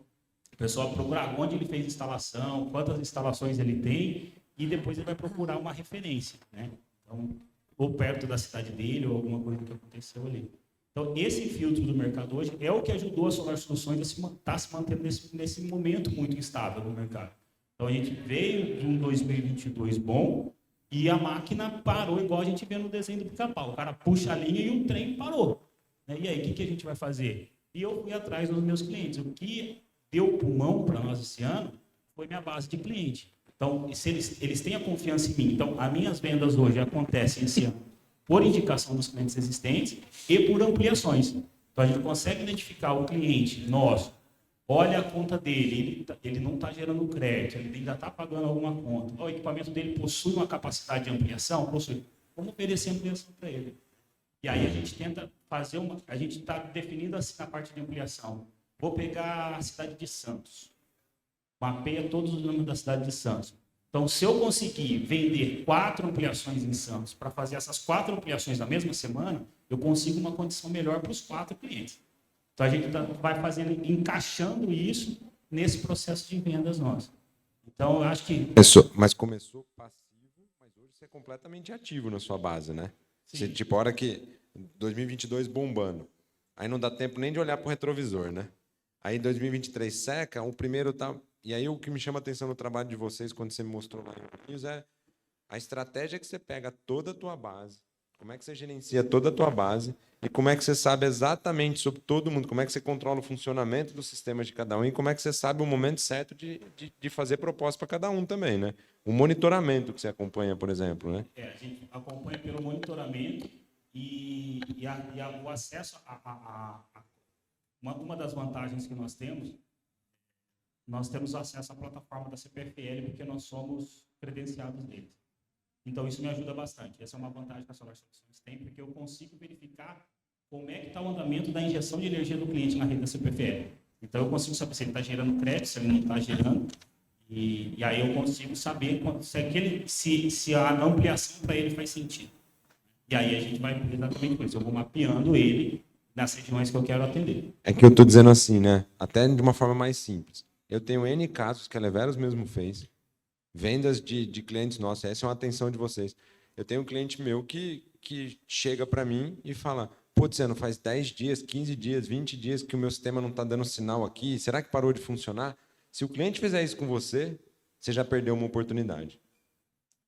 o pessoal procurar onde ele fez instalação, quantas instalações ele tem, e depois ele vai procurar uma referência, né? Então, ou perto da cidade dele, ou alguma coisa que aconteceu ali. Então, esse filtro do mercado hoje é o que ajudou a Solar Soluções a estar se mantendo nesse momento muito instável no mercado. Então, a gente veio de um 2022 bom e a máquina parou, igual a gente vê no desenho do Pica-Pau. O cara puxa a linha e o trem parou. E aí, o que a gente vai fazer? E eu fui atrás dos meus clientes. O que deu pulmão para nós esse ano foi minha base de cliente. Então, se eles têm a confiança em mim. Então, as minhas vendas hoje acontecem esse ano por indicação dos clientes existentes e por ampliações. Então, a gente consegue identificar o cliente nosso, olha a conta dele, ele não está gerando crédito, ele ainda está pagando alguma conta. O equipamento dele possui uma capacidade de ampliação? Possui. Vamos oferecer ampliação para ele. E aí a gente tenta fazer a gente está definindo assim na parte de ampliação. Vou pegar a cidade de Santos. Mapeia todos os números da cidade de Santos. Então, se eu conseguir vender 4 ampliações em Santos, para fazer essas 4 ampliações na mesma semana, eu consigo uma condição melhor para os 4 clientes. Então, a gente vai fazendo, encaixando isso nesse processo de vendas nosso. Então, eu acho que... Mas começou passivo, mas hoje você é completamente ativo na sua base, né? Você, tipo, a hora que 2022 bombando, aí não dá tempo nem de olhar para o retrovisor, né? Aí 2023 seca, o primeiro tá... E aí o que me chama a atenção no trabalho de vocês, quando você me mostrou lá em Unidos, é a estratégia que você pega toda a tua base, como é que você gerencia toda a tua base e como é que você sabe exatamente sobre todo mundo, como é que você controla o funcionamento dos sistemas de cada um e como é que você sabe o momento certo de fazer proposta para cada um também, né? O monitoramento que você acompanha, por exemplo, né? A gente acompanha pelo monitoramento e o acesso uma das vantagens que nós temos acesso à plataforma da CPFL porque nós somos credenciados deles. Então, isso me ajuda bastante. Essa é uma vantagem que a Solar Soluções tem, porque eu consigo verificar como é que está o andamento da injeção de energia do cliente na rede da CPFL. Então, eu consigo saber se ele está gerando crédito, se ele não está gerando, e aí eu consigo saber se a ampliação para ele faz sentido. E aí a gente vai exatamente com isso. Eu vou mapeando ele nas regiões que eu quero atender. É que eu estou dizendo assim, né? Até de uma forma mais simples. Eu tenho N casos que a Leveros mesmo fez, vendas de clientes nossos, essa é uma atenção de vocês. Eu tenho um cliente meu que chega para mim e fala, putz, não faz 10 dias, 15 dias, 20 dias que o meu sistema não está dando sinal aqui, será que parou de funcionar? Se o cliente fizer isso com você, você já perdeu uma oportunidade.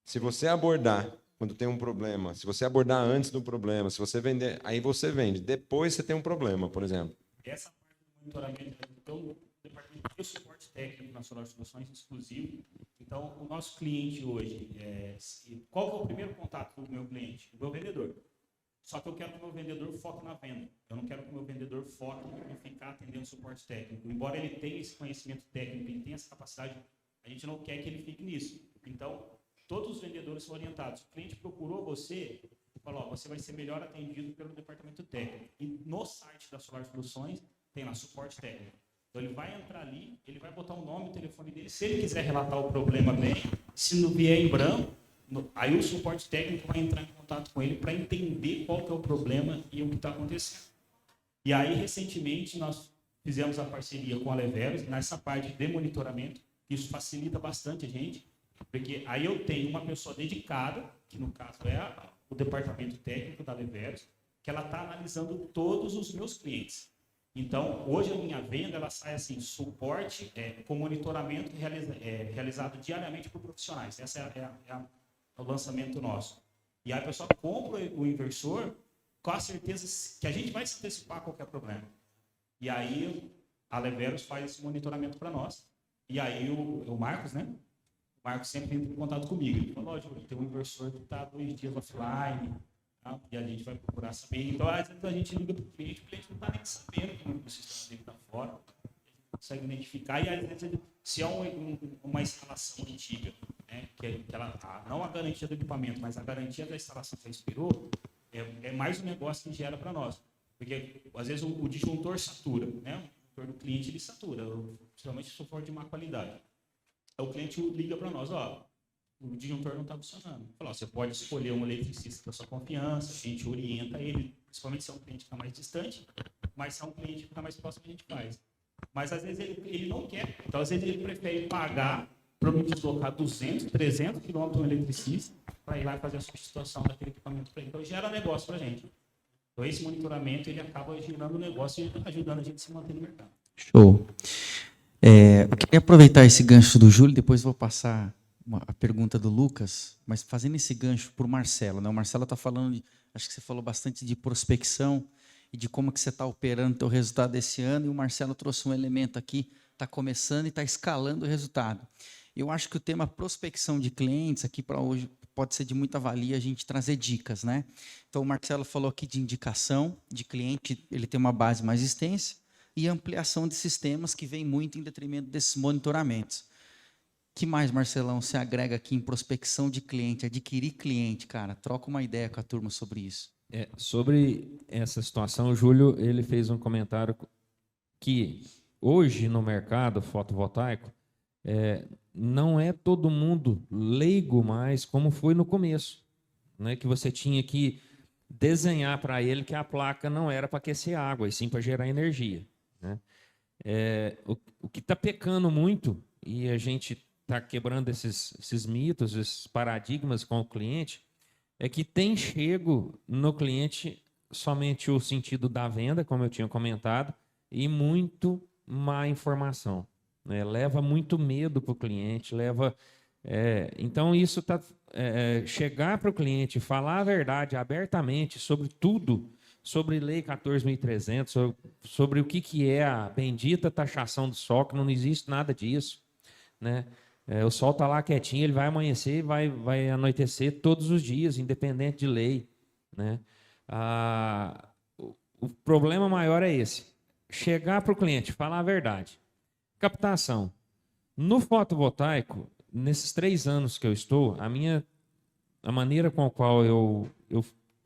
Se você abordar quando tem um problema, se você abordar antes do problema, se você vender, aí você vende, depois você tem um problema, por exemplo. Essa parte do monitoramento, então, o departamento de suporte técnico na Solar Soluções exclusivo. Então, o nosso cliente hoje, qual que é o primeiro contato do meu cliente? O meu vendedor. Só que eu quero que o meu vendedor foque na venda. Eu não quero que o meu vendedor foque em ficar atendendo suporte técnico. Embora ele tenha esse conhecimento técnico, ele tenha essa capacidade, a gente não quer que ele fique nisso. Então, todos os vendedores são orientados. O cliente procurou você, falou, você vai ser melhor atendido pelo departamento técnico. E no site da Solar Soluções tem lá suporte técnico. Então, ele vai entrar ali, ele vai botar o nome e o telefone dele. Se ele quiser relatar o problema bem, se não vier em branco, aí o suporte técnico vai entrar em contato com ele para entender qual que é o problema e o que está acontecendo. E aí, recentemente, nós fizemos a parceria com a Leveros nessa parte de monitoramento. Isso facilita bastante a gente. Porque aí eu tenho uma pessoa dedicada, que no caso é o departamento técnico da Leveros, que ela está analisando todos os meus clientes. Então, hoje a minha venda, ela sai assim, suporte com monitoramento realizado diariamente por profissionais. Esse é o lançamento nosso. E aí a pessoa compra o inversor com a certeza que a gente vai se antecipar a qualquer problema. E aí a Leveros faz esse monitoramento para nós. E aí o Marcos, né? O Marcos sempre entra em contato comigo. Ele falou, Júlio, tem um inversor que está 2 dias offline, tá? E a gente vai procurar saber. Então, às vezes a gente liga para o cliente não está nem sabendo como o sistema dele está fora. A gente consegue identificar. E às vezes, se é uma instalação antiga, né, que ela não a garantia do equipamento, mas a garantia da instalação que expirou, é mais um negócio que gera para nós. Porque, às vezes, o disjuntor satura, né? O disjuntor do cliente, ele satura, principalmente se for de má qualidade. Aí o cliente liga para nós, o disjuntor não está funcionando. Fala, você pode escolher um eletricista da sua confiança, a gente orienta ele, principalmente se é um cliente que está mais distante, mas se é um cliente que está mais próximo, a gente faz. Mas, às vezes, ele não quer. Então, às vezes, ele prefere pagar para me deslocar 200, 300 quilômetros no eletricista para ir lá e fazer a substituição daquele equipamento para ele. Então, gera negócio para a gente. Então, esse monitoramento, ele acaba gerando negócio e ajudando a gente a se manter no mercado. Show. Eu queria aproveitar esse gancho do Júlio, depois vou passar a pergunta do Lucas, mas fazendo esse gancho por Marcelo, né? O Marcelo está falando, acho que você falou bastante de prospecção e de como que você está operando o teu resultado desse ano, e o Marcelo trouxe um elemento aqui, está começando e está escalando o resultado. Eu acho que o tema prospecção de clientes aqui para hoje pode ser de muita valia a gente trazer dicas, né? Então, o Marcelo falou aqui de indicação de cliente, ele tem uma base mais extensa, e ampliação de sistemas que vem muito em detrimento desses monitoramentos. Que mais, Marcelão, você agrega aqui em prospecção de cliente, adquirir cliente, cara? Troca uma ideia com a turma sobre isso. Sobre essa situação, o Júlio ele fez um comentário que hoje no mercado fotovoltaico não é todo mundo leigo mais como foi no começo, né? Que você tinha que desenhar para ele que a placa não era para aquecer água, e sim para gerar energia, né? O que está pecando muito, e a gente está quebrando esses mitos, esses paradigmas com o cliente, é que tem chego no cliente somente o sentido da venda, como eu tinha comentado, e muito má informação, né? Leva muito medo para o cliente, então isso está chegar para o cliente, falar a verdade abertamente sobre tudo, sobre Lei 14.300, sobre o que é a bendita taxação do sol, que não existe nada disso, né? O sol está lá quietinho, ele vai amanhecer, vai anoitecer todos os dias, independente de lei, né? O problema maior é esse: chegar para o cliente, falar a verdade. Captação. No fotovoltaico, nesses 3 anos que eu estou, a maneira com a qual eu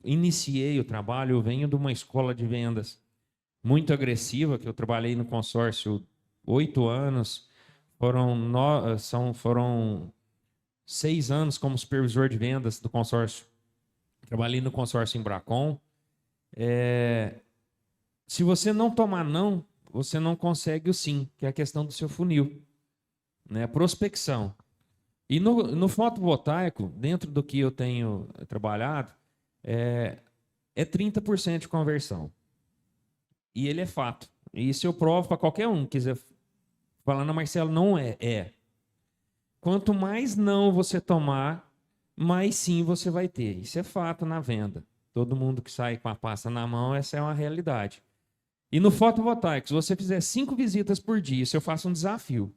iniciei o trabalho, eu venho de uma escola de vendas muito agressiva, que eu trabalhei no consórcio 8 anos, foram 6 anos como supervisor de vendas do consórcio. Trabalhei no consórcio Embracon. Se você não tomar não, você não consegue o sim, que é a questão do seu funil, né? Prospecção. E no fotovoltaico, dentro do que eu tenho trabalhado, é 30% de conversão. E ele é fato. E isso eu provo para qualquer um que quiser falar, não, Marcelo, não é. Quanto mais não você tomar, mais sim você vai ter. Isso é fato na venda. Todo mundo que sai com a pasta na mão, essa é uma realidade. E no fotovoltaico, se você fizer 5 visitas por dia, se eu faço um desafio,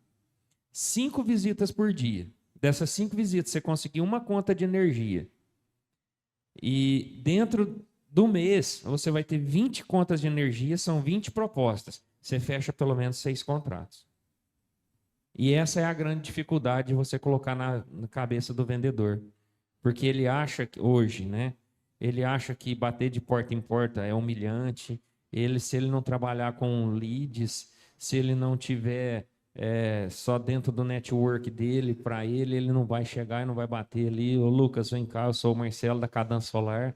5 visitas por dia, dessas 5 visitas você conseguir uma conta de energia, e dentro do mês você vai ter 20 contas de energia, são 20 propostas, você fecha pelo menos 6 contratos. E essa é a grande dificuldade de você colocar na cabeça do vendedor, porque ele acha que hoje, né? Ele acha que bater de porta em porta é humilhante. Se ele não trabalhar com leads, se ele não tiver só dentro do network dele, para ele não vai chegar e não vai bater ali. Ô Lucas, vem cá, eu sou o Marcelo da Cadence Solar,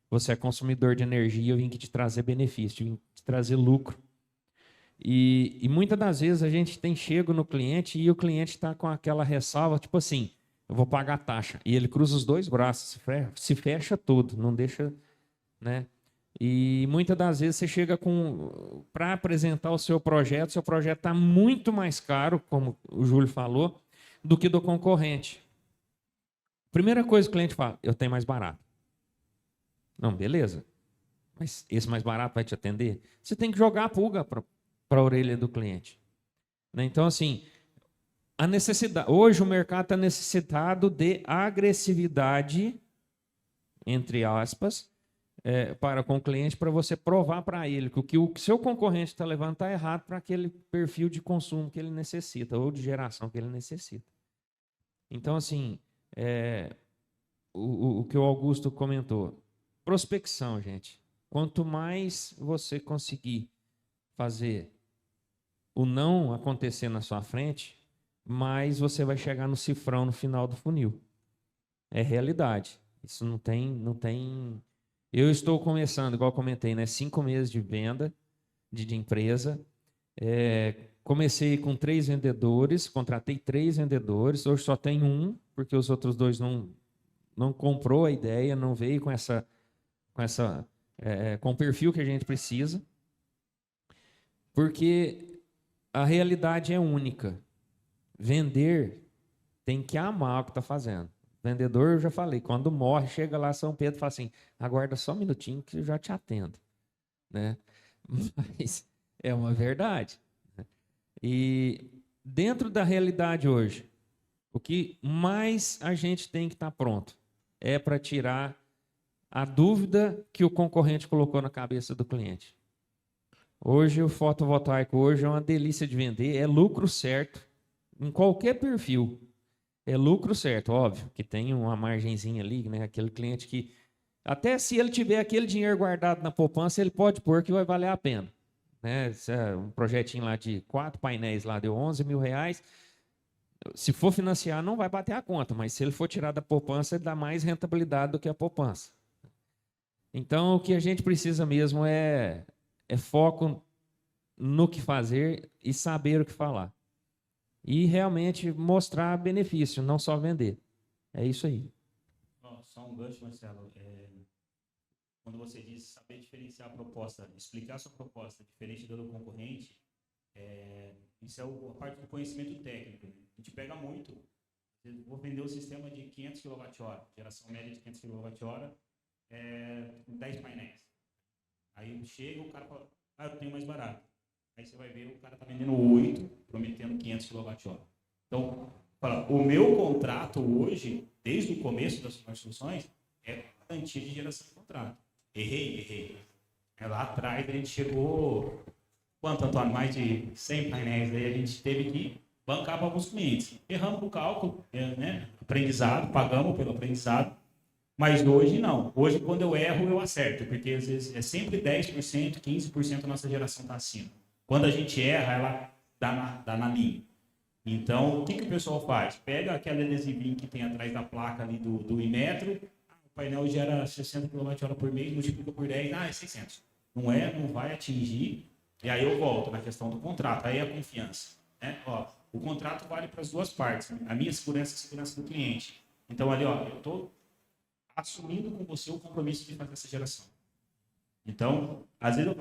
você é consumidor de energia, eu vim aqui te trazer benefício, vim te trazer lucro. E muitas das vezes a gente tem chego no cliente e o cliente está com aquela ressalva, tipo assim, eu vou pagar a taxa. E ele cruza os dois braços, se fecha tudo, não deixa, né? E muitas das vezes você chega para apresentar o seu projeto está muito mais caro, como o Júlio falou, do que do concorrente. Primeira coisa que o cliente fala, eu tenho mais barato. Não, beleza. Mas esse mais barato vai te atender? Você tem que jogar a pulga para a orelha do cliente. Né? Então, assim, a necessidade. Hoje o mercado está necessitado de agressividade, entre aspas, para com o cliente, para você provar para ele que o que o seu concorrente está levando está errado para aquele perfil de consumo que ele necessita, ou de geração que ele necessita. Então, assim, o que o Augusto comentou, prospecção, gente. Quanto mais você conseguir fazer o não acontecer na sua frente, mais você vai chegar no cifrão no final do funil. É realidade. Isso não tem. Eu estou começando, igual eu comentei, né? 5 meses de venda de empresa. Comecei com 3 vendedores, contratei 3 vendedores. Hoje só tenho 1, porque os outros 2 não comprou a ideia, não veio com o perfil que a gente precisa. Porque a realidade é única. Vender tem que amar o que está fazendo. Vendedor, eu já falei, quando morre, chega lá São Pedro e fala assim, aguarda só um minutinho que eu já te atendo. Né? Mas é uma verdade. E dentro da realidade hoje, o que mais a gente tem que estar pronto é para tirar a dúvida que o concorrente colocou na cabeça do cliente. Hoje o fotovoltaico hoje é uma delícia de vender, é lucro certo em qualquer perfil. É lucro certo, óbvio, que tem uma margenzinha ali, né? Aquele cliente que, até se ele tiver aquele dinheiro guardado na poupança, ele pode pôr que vai valer a pena. Né? Um projetinho lá de 4 painéis lá deu 11 mil reais. Se for financiar, não vai bater a conta, mas se ele for tirar da poupança, ele dá mais rentabilidade do que a poupança. Então, o que a gente precisa mesmo é foco no que fazer e saber o que falar. E realmente mostrar benefício, não só vender. É isso aí. Só um gancho, Marcelo. Quando você diz saber diferenciar a proposta, explicar a sua proposta diferente da do concorrente, isso é a parte do conhecimento técnico. A gente pega muito. Eu vou vender um sistema de 500 kWh, geração média de 500 kWh, 10 painéis. Aí chega o cara fala, eu tenho mais barato. Aí você vai ver, o cara está vendendo 8, prometendo 500 kWh. Então, o meu contrato hoje, desde o começo das soluções, é garantia de geração de contrato. Errei. Lá atrás a gente chegou, quanto, Antônio? Mais de 100 painéis. Aí a gente teve que bancar para alguns clientes. Erramos o cálculo, né? Aprendizado, pagamos pelo aprendizado. Mas hoje não. Hoje, quando eu erro, eu acerto. Porque às vezes é sempre 10%, 15% da nossa geração está acima. Quando a gente erra, ela dá na linha. Então, o que o pessoal faz? Pega aquele adesivinho que tem atrás da placa ali do Inmetro, o painel gera 60 kWh por mês, multiplica por 10, é 600. Não vai atingir. E aí eu volto na questão do contrato, aí é a confiança. Né? O contrato vale para as duas partes, a minha segurança e a segurança do cliente. Então, ali, eu estou assumindo com você o compromisso de fazer essa geração. Então, às vezes o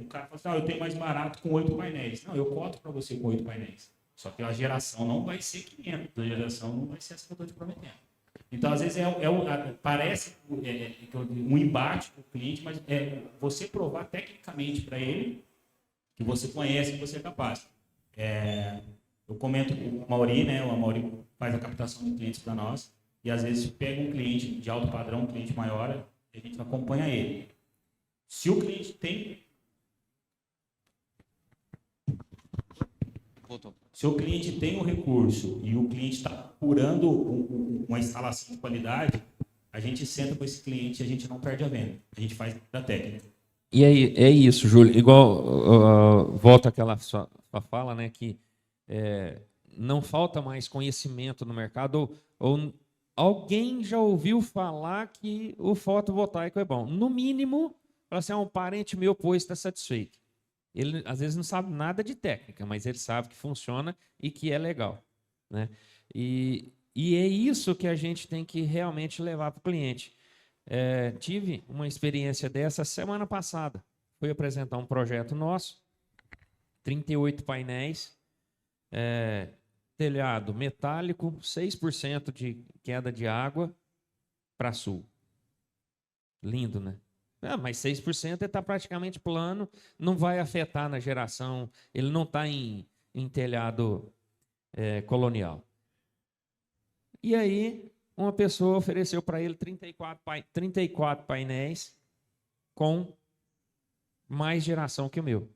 cara fala assim, eu tenho mais barato com 8 painéis. Não, eu coto para você com 8 painéis. Só que a geração não vai ser 500, a geração não vai ser essa que eu estou te prometendo. Então, às vezes, parece um embate com o cliente, mas é você provar tecnicamente para ele que você conhece, que você é capaz. Eu comento com o Mauri, né? O Mauri faz a captação de clientes para nós, e às vezes pega um cliente de alto padrão, um cliente maior, e a gente acompanha ele. Se o cliente tem... Se o cliente tem um recurso e o cliente está procurando uma instalação de qualidade, a gente senta com esse cliente e a gente não perde a venda. A gente faz da técnica. E aí, é isso, Júlio. Igual, volta àquela sua fala, né, que não falta mais conhecimento no mercado, ou alguém já ouviu falar que o fotovoltaico é bom. No mínimo, para ser um parente meu, pois está satisfeito. Ele, às vezes, não sabe nada de técnica, mas ele sabe que funciona e que é legal. Né? E E é isso que a gente tem que realmente levar para o cliente. Tive uma experiência dessa semana passada. Fui apresentar um projeto nosso, 38 painéis, telhado metálico, 6% de queda de água para sul. Lindo, né? Mas 6% está praticamente plano, não vai afetar na geração, ele não está em telhado colonial. E aí, uma pessoa ofereceu para ele 34 painéis com mais geração que o meu.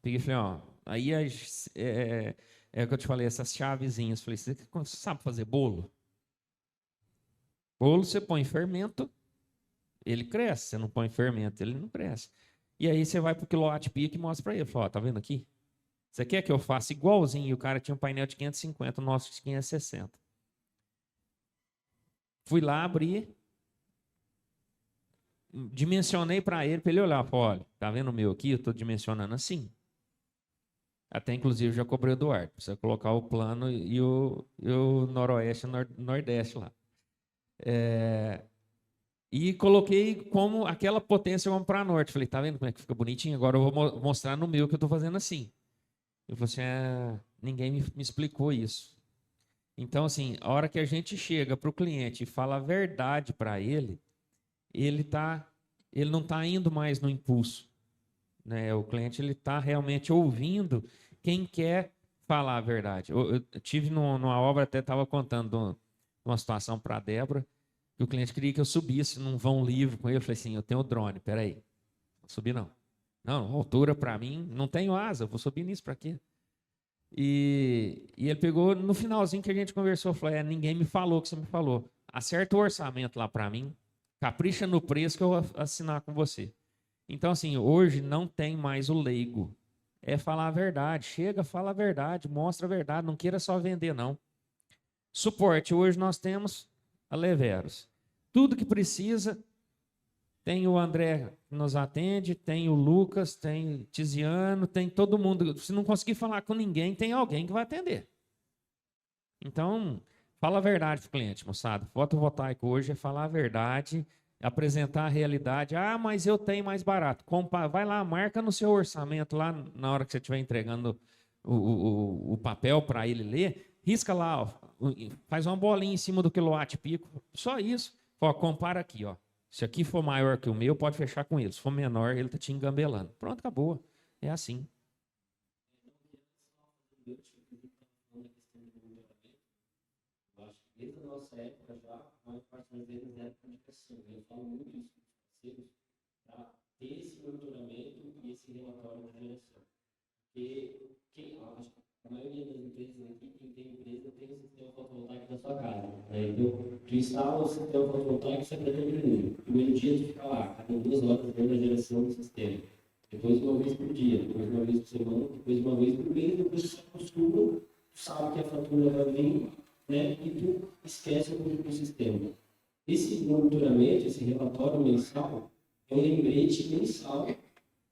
Peguei e falei, ó, aí é o que eu te falei, essas chavezinhas. Falei, você sabe fazer bolo? Bolo você põe fermento, ele cresce. Você não põe fermento, ele não cresce. E aí você vai para o quilowatt-peak e mostra para ele. Fala, ó, tá vendo aqui? Você quer que eu faça igualzinho? E o cara tinha um painel de 550, o nosso de 560. Fui lá, abri, dimensionei para ele olhar. Falei, olha, tá vendo o meu aqui? Eu estou dimensionando assim. Até, inclusive, já cobrei o Eduardo. Precisa colocar o plano e o noroeste e nordeste lá. E coloquei como aquela potência vamos para norte. Falei, tá vendo como é que fica bonitinho? Agora eu vou mostrar no meu que eu estou fazendo assim. Eu falei assim, ninguém me explicou isso. Então, assim, a hora que a gente chega para o cliente e fala a verdade para ele, ele não está indo mais no impulso. Né? O cliente está realmente ouvindo quem quer falar a verdade. Eu tive numa obra, até estava contando uma situação para a Débora, que o cliente queria que eu subisse num vão livre com ele. Eu falei assim, eu tenho drone, peraí, não subir não. Não, altura para mim, não tenho asa, eu vou subir nisso para quê? E ele pegou, no finalzinho que a gente conversou, falou, ninguém me falou o que você me falou. Acerta o orçamento lá para mim, capricha no preço que eu vou assinar com você. Então, assim, hoje não tem mais o leigo. É falar a verdade. Chega, fala a verdade, mostra a verdade. Não queira só vender, não. Suporte. Hoje nós temos a Leveros. Tudo que precisa, tem o André que nos atende, tem o Lucas, tem o Tiziano, tem todo mundo. Se não conseguir falar com ninguém, tem alguém que vai atender. Então, fala a verdade para o cliente, moçada. Fotovoltaico hoje é falar a verdade, apresentar a realidade. Mas eu tenho mais barato. Vai lá, marca no seu orçamento lá na hora que você estiver entregando o papel para ele ler. Risca lá, ó, faz uma bolinha em cima do quilowatt-pico. Só isso. Ó, compara aqui, ó. Se aqui for maior que o meu, pode fechar com ele. Se for menor, ele está te engambelando. Pronto, acabou. É assim. Desde a nossa época já, a maior parte das vezes é época de pressão. Eu falo muito isso com os parceiros para ter esse monitoramento e esse relatório da geração. Porque a maioria das empresas aqui, quem tem empresa, tem o sistema fotovoltaico da sua casa. Então, tu instala o sistema fotovoltaico, você pretende primeiro dia tu fica lá, cada 2 horas vendo a geração do sistema. Depois uma vez por dia, depois uma vez por semana, depois uma vez por mês, depois você acostuma, tu sabe que a fatura vai vir, né? E tu esquece o sistema. Esse monitoramento, esse relatório mensal, é um lembrete mensal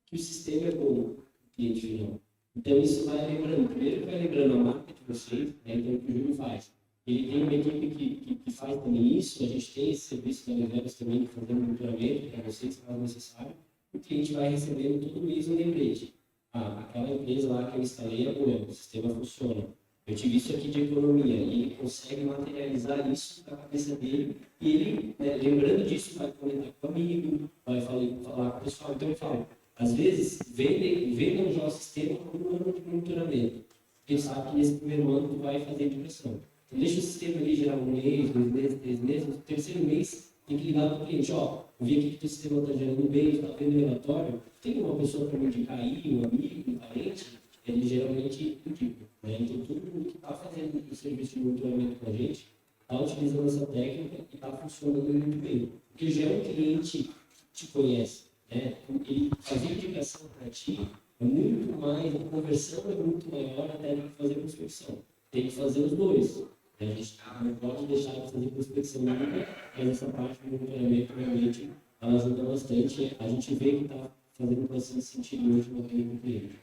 que o sistema é bom, o cliente final. Então isso vai lembrando, primeiro vai lembrando a marca de vocês, né? Então o que o Júlio faz. Ele tem uma equipe que faz também isso, a gente tem esse serviço da Leveros também de fazer um monitoramento para vocês, caso necessário. O cliente vai recebendo todo mês um lembrete. Aquela empresa lá que eu instalei é boa, o sistema funciona. Eu tive isso aqui de economia, e ele consegue materializar isso na cabeça dele, e ele, né, lembrando disso, vai comentar com o amigo, vai falar com o pessoal. Então eu falo, às vezes, vendam já o sistema como um ano de monitoramento, porque sabe que nesse primeiro ano tu vai fazer impressão. Então deixa o sistema ali gerar 1 mês, 2 meses, 3 meses, no terceiro mês tem que ligar para o cliente, ó, eu vi aqui que o teu sistema está gerando bem, está vendo o relatório, tem uma pessoa para me indicar aí, um amigo, um parente, ele geralmente indica. Né? Então, todo mundo que está fazendo o serviço de monitoramento com a gente está utilizando essa técnica e está funcionando muito bem. Porque já é um cliente que te conhece. Né? Ele fazer indicação para ti é muito mais, a conversão é muito maior até do que fazer prospecção. Tem que fazer os dois. A gente não pode deixar de fazer prospecção nunca, mas essa parte do monitoramento realmente ela ajuda bastante. A gente vê que está fazendo bastante sentido hoje no cliente.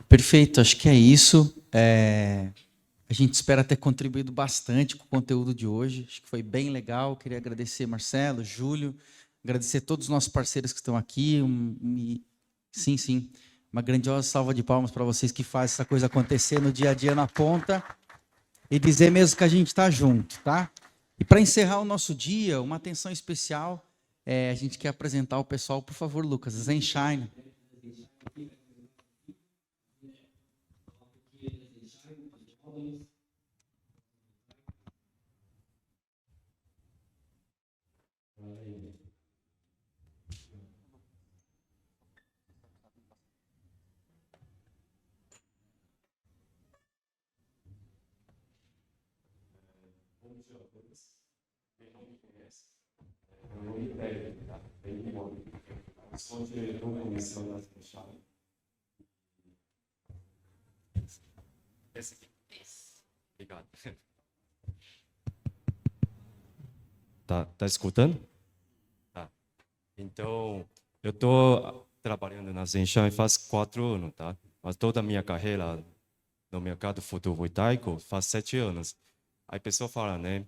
Perfeito, acho que é isso. A gente espera ter contribuído bastante com o conteúdo de hoje. Acho que foi bem legal. Queria agradecer Marcelo, Júlio, agradecer todos os nossos parceiros que estão aqui. Sim, uma grandiosa salva de palmas para vocês que fazem essa coisa acontecer no dia a dia na ponta. E dizer mesmo que a gente está junto, tá? E para encerrar o nosso dia, uma atenção especial, a gente quer apresentar o pessoal, por favor, Lucas, Zenshine. Sou diretor comercial da Zenshine. Esse aqui. Obrigado. Tá escutando? Tá. Então, eu estou trabalhando na Zenshine faz 4 anos, tá? Mas toda a minha carreira no mercado fotovoltaico faz 7 anos. Aí a pessoa fala, né?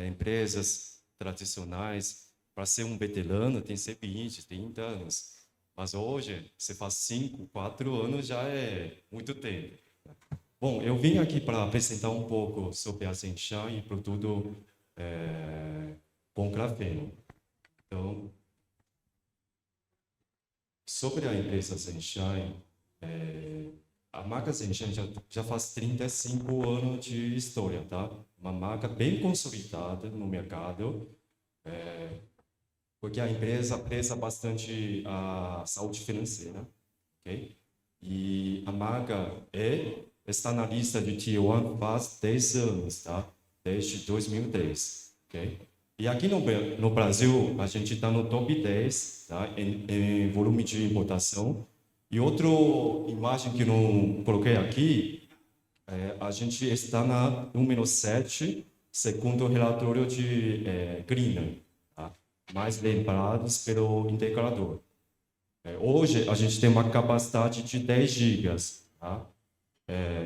Empresas tradicionais, para ser um veterano, tem que ser 20, 30 anos. Mas hoje, você faz 5, 4 anos, já é muito tempo. Bom, eu vim aqui para apresentar um pouco sobre a Zenshine e produto com grafeno. Então, sobre a empresa Zenshine, a marca Zenshine já faz 35 anos de história, tá? Uma marca bem consolidada no mercado, porque a empresa preza bastante a saúde financeira, ok? E a marca está na lista de Tier 1 faz 10 anos, tá? Desde 2010, ok? E aqui no Brasil, a gente está no top 10, tá? Em volume de importação. E outra imagem que não coloquei aqui, a gente está na número 7, segundo o relatório de Greener, tá? Mais lembrados pelo integrador. Hoje, a gente tem uma capacidade de 10 gigas, tá?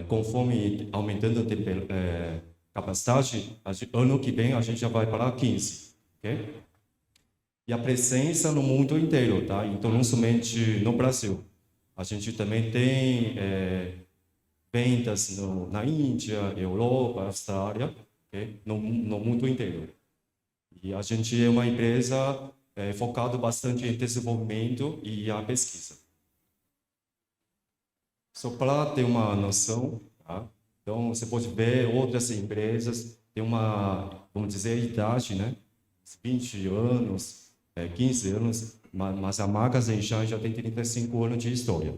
Conforme aumentando a capacidade, ano que vem a gente já vai para 15, ok? E a presença no mundo inteiro, tá? Então, não somente no Brasil. A gente também tem vendas na Índia, Europa, Austrália, okay? No mundo inteiro. E a gente é uma empresa focada bastante em desenvolvimento e a pesquisa. Só para ter uma noção, tá? Então, você pode ver outras empresas, tem uma, vamos dizer, idade, né? 20 anos, 15 anos, mas a marca Zenshine já tem 35 anos de história.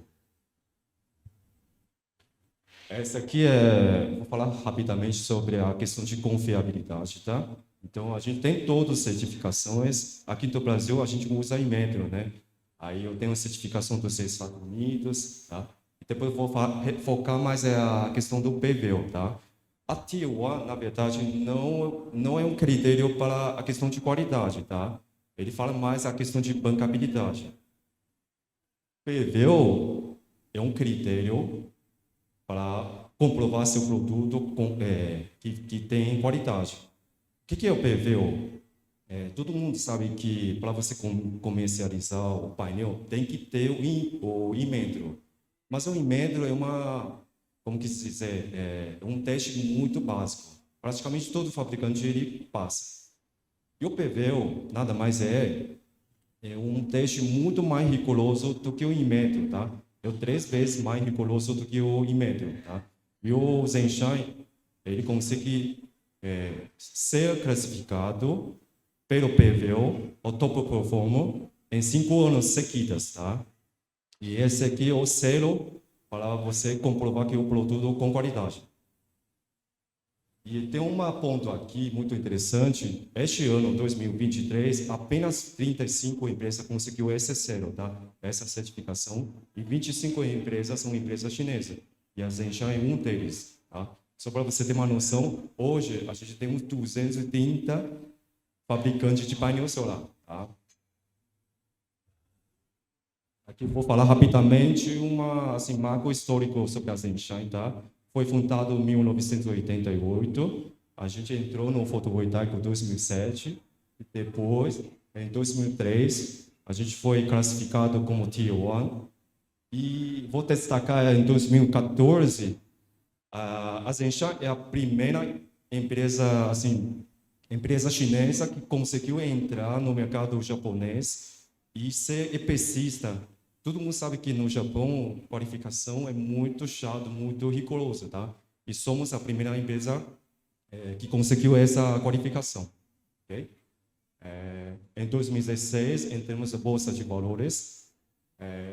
Essa aqui vou falar rapidamente sobre a questão de confiabilidade, tá? Então, a gente tem todas as certificações. Aqui no Brasil, a gente usa Inmetro, né? Aí eu tenho a certificação dos Estados Unidos, tá? E depois eu vou focar mais a questão do PVO, tá? A Tier 1, na verdade, não é um critério para a questão de qualidade, tá? Ele fala mais a questão de bancabilidade. PVO é um critério para comprovar seu produto que tem qualidade. O que é o PVO? Todo mundo sabe que para você comercializar o painel tem que ter o Inmetro. Mas o Inmetro como que se dizer, um teste muito básico. Praticamente todo fabricante ele passa. E o PVO nada mais é um teste muito mais rigoroso do que o Inmetro, tá? É 3 vezes mais rigoroso do que o Inmetro, tá? E o Zenshine, ele consegue ser classificado pelo PVO, o Top Performer, em 5 anos seguidos, tá? E esse aqui é o selo para você comprovar que o produto é com qualidade. E tem um ponto aqui muito interessante. Este ano, 2023, apenas 35 empresas conseguiu esse selo, tá? Essa certificação. E 25 empresas são empresas chinesas. E a Zenshine é um deles, tá? Só para você ter uma noção, hoje a gente tem uns 230 fabricantes de painel solar, tá? Aqui eu vou falar rapidamente marco histórico sobre a Zenshine, tá? foi fundado em 1988. A gente entrou no fotovoltaico em 2007. E depois, em 2003, a gente foi classificado como Tier 1. E vou destacar em 2014, a Zenshan é a primeira empresa, assim, empresa chinesa que conseguiu entrar no mercado japonês e ser EPCista. Todo mundo sabe que no Japão, qualificação é muito chato, muito rigoroso, tá? E somos a primeira empresa que conseguiu essa qualificação. Okay? Em 2016, entramos na Bolsa de Valores.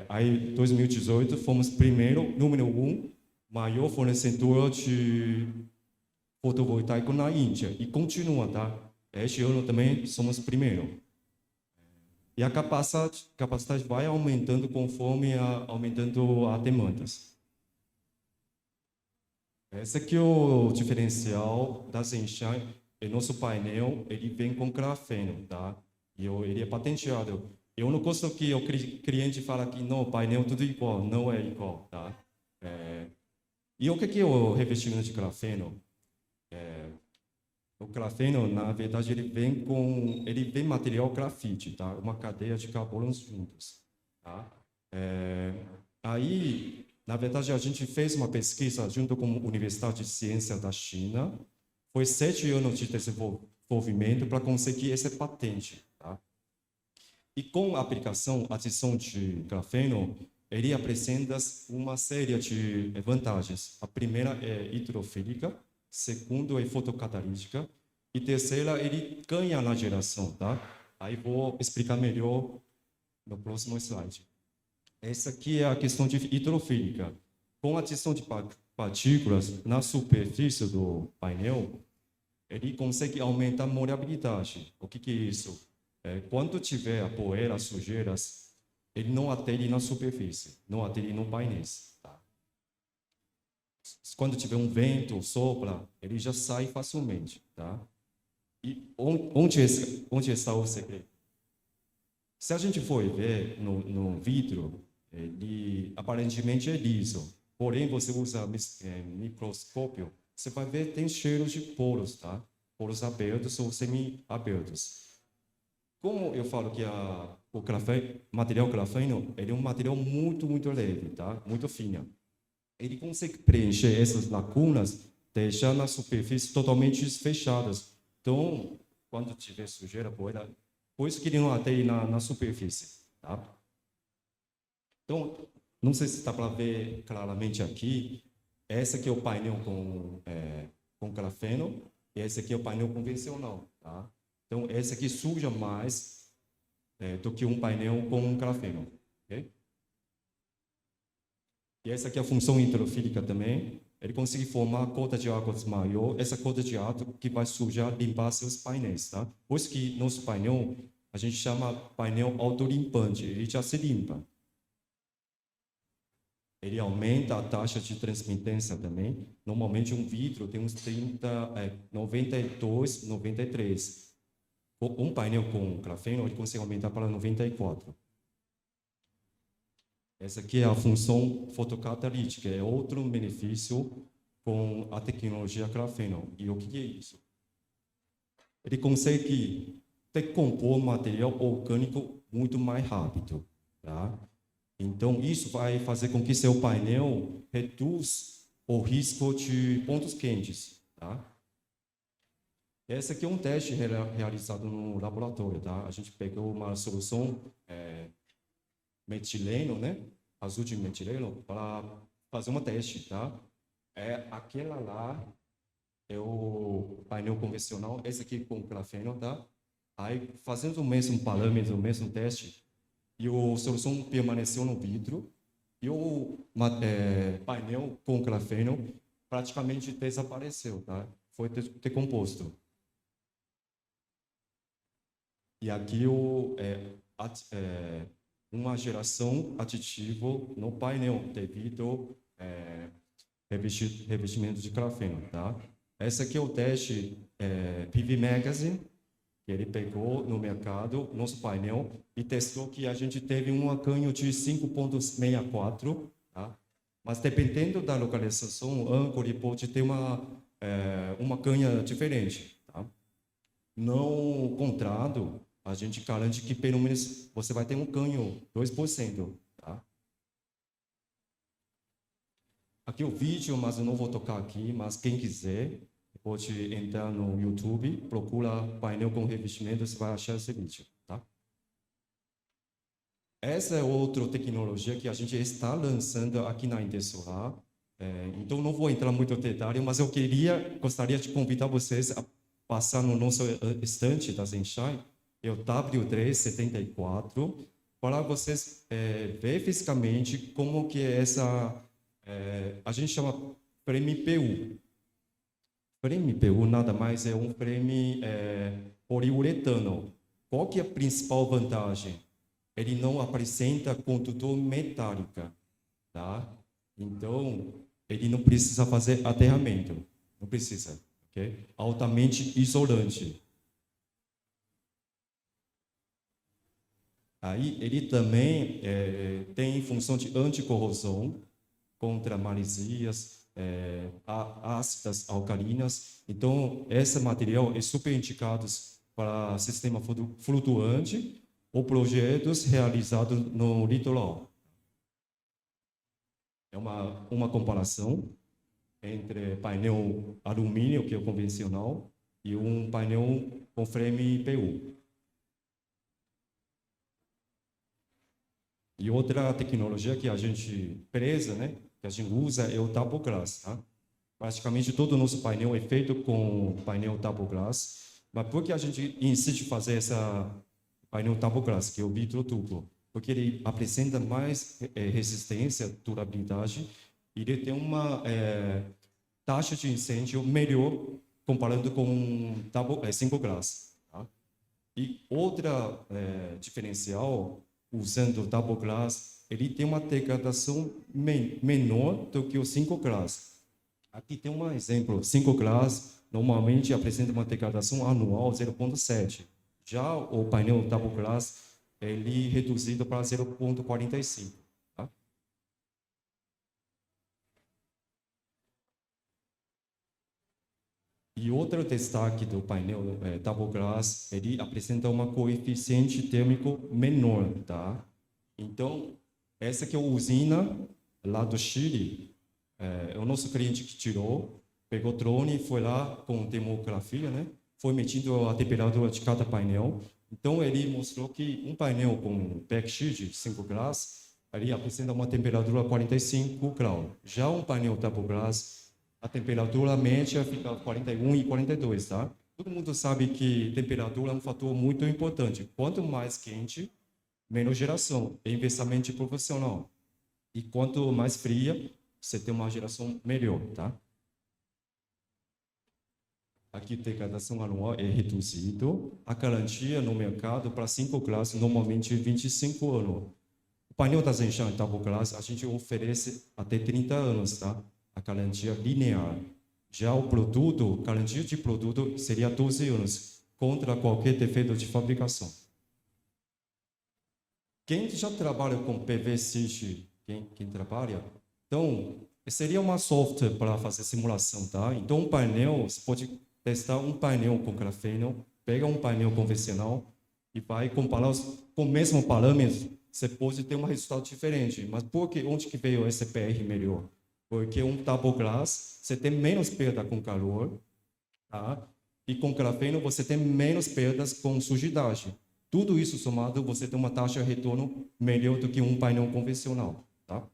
Aí, em 2018, fomos número 1, maior fornecedor de fotovoltaico na Índia. E continua, tá? Este ano também somos primeiro. E a capacidade vai aumentando conforme aumentando as demandas. Esse aqui é o diferencial da Zenshan. O nosso painel, ele vem com grafeno, tá? E ele é patenteado. Eu não gosto que o cliente fala que não, o painel é tudo igual. Não é igual, tá? E o que é o revestimento de grafeno? O grafeno, na verdade, ele vem material grafite, tá? Uma cadeia de carbonos juntos, tá? Aí, na verdade, a gente fez uma pesquisa junto com a Universidade de Ciência da China. Foi 7 anos de desenvolvimento para conseguir essa patente, tá? E com a aplicação, adição de grafeno, ele apresenta uma série de vantagens. A primeira é hidrofílica, segundo é fotocatalítica e terceira ele ganha na geração, tá? Aí vou explicar melhor no próximo slide. Essa aqui é a questão de hidrofílica. Com a adição de partículas na superfície do painel, ele consegue aumentar a molhabilidade. O que é isso? Quando tiver a poeira, as sujeiras, ele não adere na superfície, não adere no painel. Tá? Quando tiver um vento, sopra, ele já sai facilmente. Tá? E onde está o segredo? Se a gente for ver no vidro, ele aparentemente é liso. Porém, você usa microscópio, você vai ver tem cheiros de poros, tá? Poros abertos ou semi-abertos. Como eu falo que o material grafeno, ele é um material muito, muito leve, tá? Muito fino. Ele consegue preencher essas lacunas, deixando as superfícies totalmente fechadas. Então, quando tiver sujeira, poeira, por isso que ele não adere na superfície, tá? Então, não sei se está para ver claramente aqui. Esse aqui é o painel com grafeno e esse aqui é o painel convencional, tá? Então, esse aqui suja mais do que um painel com grafeno. Okay? E essa aqui é a função hidrofílica também. Ele consegue formar cota de água maior. Essa cota de água que vai sujar, limpar seus painéis. Tá? Por isso que nosso painel, a gente chama painel autolimpante. Ele já se limpa. Ele aumenta a taxa de transmitência também. Normalmente, um vidro tem uns 92, 93. Um painel com grafeno, ele consegue aumentar para 94. Essa aqui é a função fotocatalítica, é outro benefício com a tecnologia grafeno. E o que é isso? Ele consegue decompor material orgânico muito mais rápido. Tá? Então, isso vai fazer com que seu painel reduz o risco de pontos quentes. Tá? Esse aqui é um teste realizado no laboratório, tá? A gente pegou uma solução metileno, né? Azul de metileno, para fazer um teste, tá? Aquela lá é o painel convencional, esse aqui com grafeno, tá? Aí, fazendo o mesmo parâmetro, o mesmo teste, e a solução permaneceu no vidro, e o painel com grafeno praticamente desapareceu, tá? Foi decomposto. E aqui uma geração aditiva no painel devido revestimento de grafeno, tá? Esse aqui é o teste PV Magazine, que ele pegou no mercado, nosso painel, e testou que a gente teve um ganho de 5,64, tá? Mas dependendo da localização, o âncore pode ter uma canha diferente. Tá? No contrato, a gente garante que pelo menos você vai ter um ganho 2%. Tá? Aqui o vídeo, mas eu não vou tocar aqui, mas quem quiser pode entrar no YouTube, procura painel com revestimento, você vai achar esse vídeo. Tá? Essa é outra tecnologia que a gente está lançando aqui na Intersolar. Então não vou entrar muito no detalhe, mas eu gostaria de convidar vocês a passar no nosso estante da Zenshine, é o W374, para vocês ver fisicamente como que é a gente chama frame PU. Frame PU nada mais é um frame poliuretano. Qual que é a principal vantagem? Ele não apresenta condutor metálica, tá? Então, ele não precisa fazer aterramento, não precisa, ok? Altamente isolante. Aí, ele também tem função de anticorrosão contra maresias, ácidas alcalinas. Então, esse material é super indicado para sistema flutuante ou projetos realizados no litoral. É uma comparação entre painel alumínio, que é o convencional, e um painel com frame PU. E outra tecnologia que a gente preza, né, que a gente usa é o Double Glass. Tá? Praticamente todo o nosso painel é feito com painel Double Glass. Mas por que a gente insiste em fazer essa painel Double Glass, que é o vidro duplo? Porque ele apresenta mais resistência, durabilidade, e ele tem uma taxa de incêndio melhor comparando com single glass. Tá? E outra diferencial, usando o Double Glass, ele tem uma degradação menor do que o single glass. Aqui tem um exemplo, single glass normalmente apresenta uma degradação anual 0,7. Já o painel Double Glass, ele reduzido para 0,45. Tá? E outro destaque do painel Double Glass, ele apresenta uma coeficiente térmico menor. Tá? Então, essa que é a usina lá do Chile, é o nosso cliente que tirou, pegou o drone, foi lá com termografia, né? Foi medindo a temperatura de cada painel. Então, ele mostrou que um painel com backsheet 5 glass, ele apresenta uma temperatura 45 graus. Já um painel Double Glass, a temperatura média fica 41 e 42, tá? Todo mundo sabe que temperatura é um fator muito importante. Quanto mais quente, menos geração, é investimento profissional. E quanto mais fria, você tem uma geração melhor, tá? Aqui a degradação anual é reduzido. A garantia no mercado para 5 classes normalmente é 25 anos. O painel da Zenshine Double Glass a gente oferece até 30 anos, tá? A garantia linear. Já o produto, garantia de produto seria 12 anos, contra qualquer defeito de fabricação. Quem já trabalha com PVC, quem trabalha, então seria uma software para fazer simulação, tá? Então um painel, você pode testar um painel com grafeno, pega um painel convencional e vai comparar com o mesmo parâmetro, você pode ter um resultado diferente. Mas por que onde que veio esse PR melhor? Porque um Double Glass você tem menos perda com calor, tá? E com grafeno você tem menos perdas com sujidade. Tudo isso somado, você tem uma taxa de retorno melhor do que um painel convencional, tá?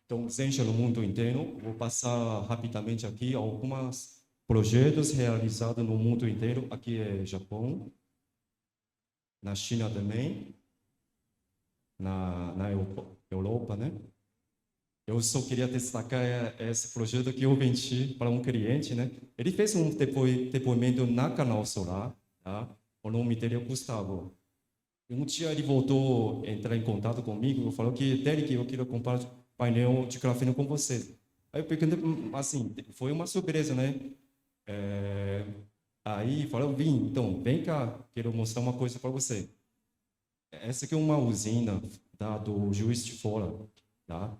Então, Zenshine no mundo inteiro, vou passar rapidamente aqui alguns projetos realizados no mundo inteiro. Aqui é Japão, na China também, na Europa, né? Eu só queria destacar esse projeto que eu vendi para um cliente, né? Ele fez um depoimento na Canal Solar, tá? O nome dele é Gustavo. E um dia ele voltou a entrar em contato comigo, falou que, Derek, eu queria comprar painel de grafeno com você. Aí eu perguntei, assim, foi uma surpresa, né? Aí falou, vem cá, quero mostrar uma coisa para você. Essa aqui é uma usina do Juiz de Fora. tá?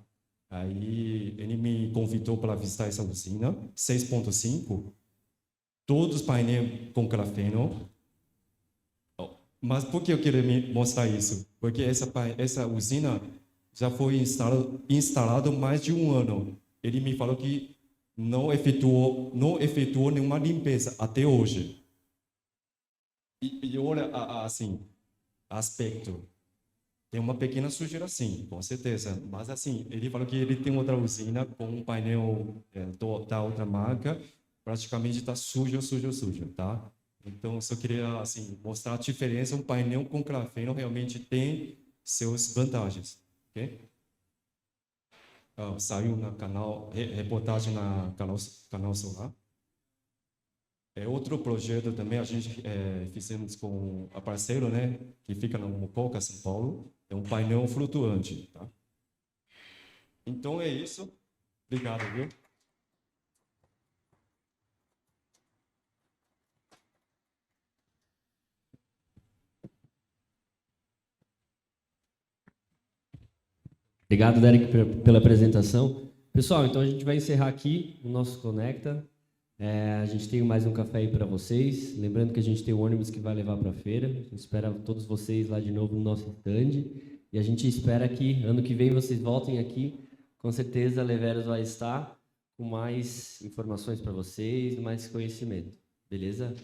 Aí ele me convidou para visitar essa usina, 6.5, todos os painéis com grafeno. Mas por que eu queria me mostrar isso? Porque essa usina já foi instalado mais de um ano. Ele me falou que não efetuou nenhuma limpeza até hoje. E olha, assim, aspecto. Tem uma pequena sujeira, sim, com certeza. Mas, assim, ele falou que ele tem outra usina com um painel da outra marca, praticamente está sujo, tá? Então, eu só queria, assim, mostrar a diferença. Um painel com grafeno realmente tem suas vantagens, ok? Saiu na reportagem na canal Solar. É outro projeto também, a gente fizemos com a parceiro, né, que fica no Mucoca, São Paulo. É um painel flutuante, tá? Então é isso. Obrigado, viu? Obrigado, Derek, pela apresentação. Pessoal, então a gente vai encerrar aqui o nosso Conecta. A gente tem mais um café aí para vocês. Lembrando que a gente tem o ônibus que vai levar para a feira. A gente espera todos vocês lá de novo no nosso stand. E a gente espera que ano que vem vocês voltem aqui. Com certeza a Leveros vai estar com mais informações para vocês, mais conhecimento. Beleza?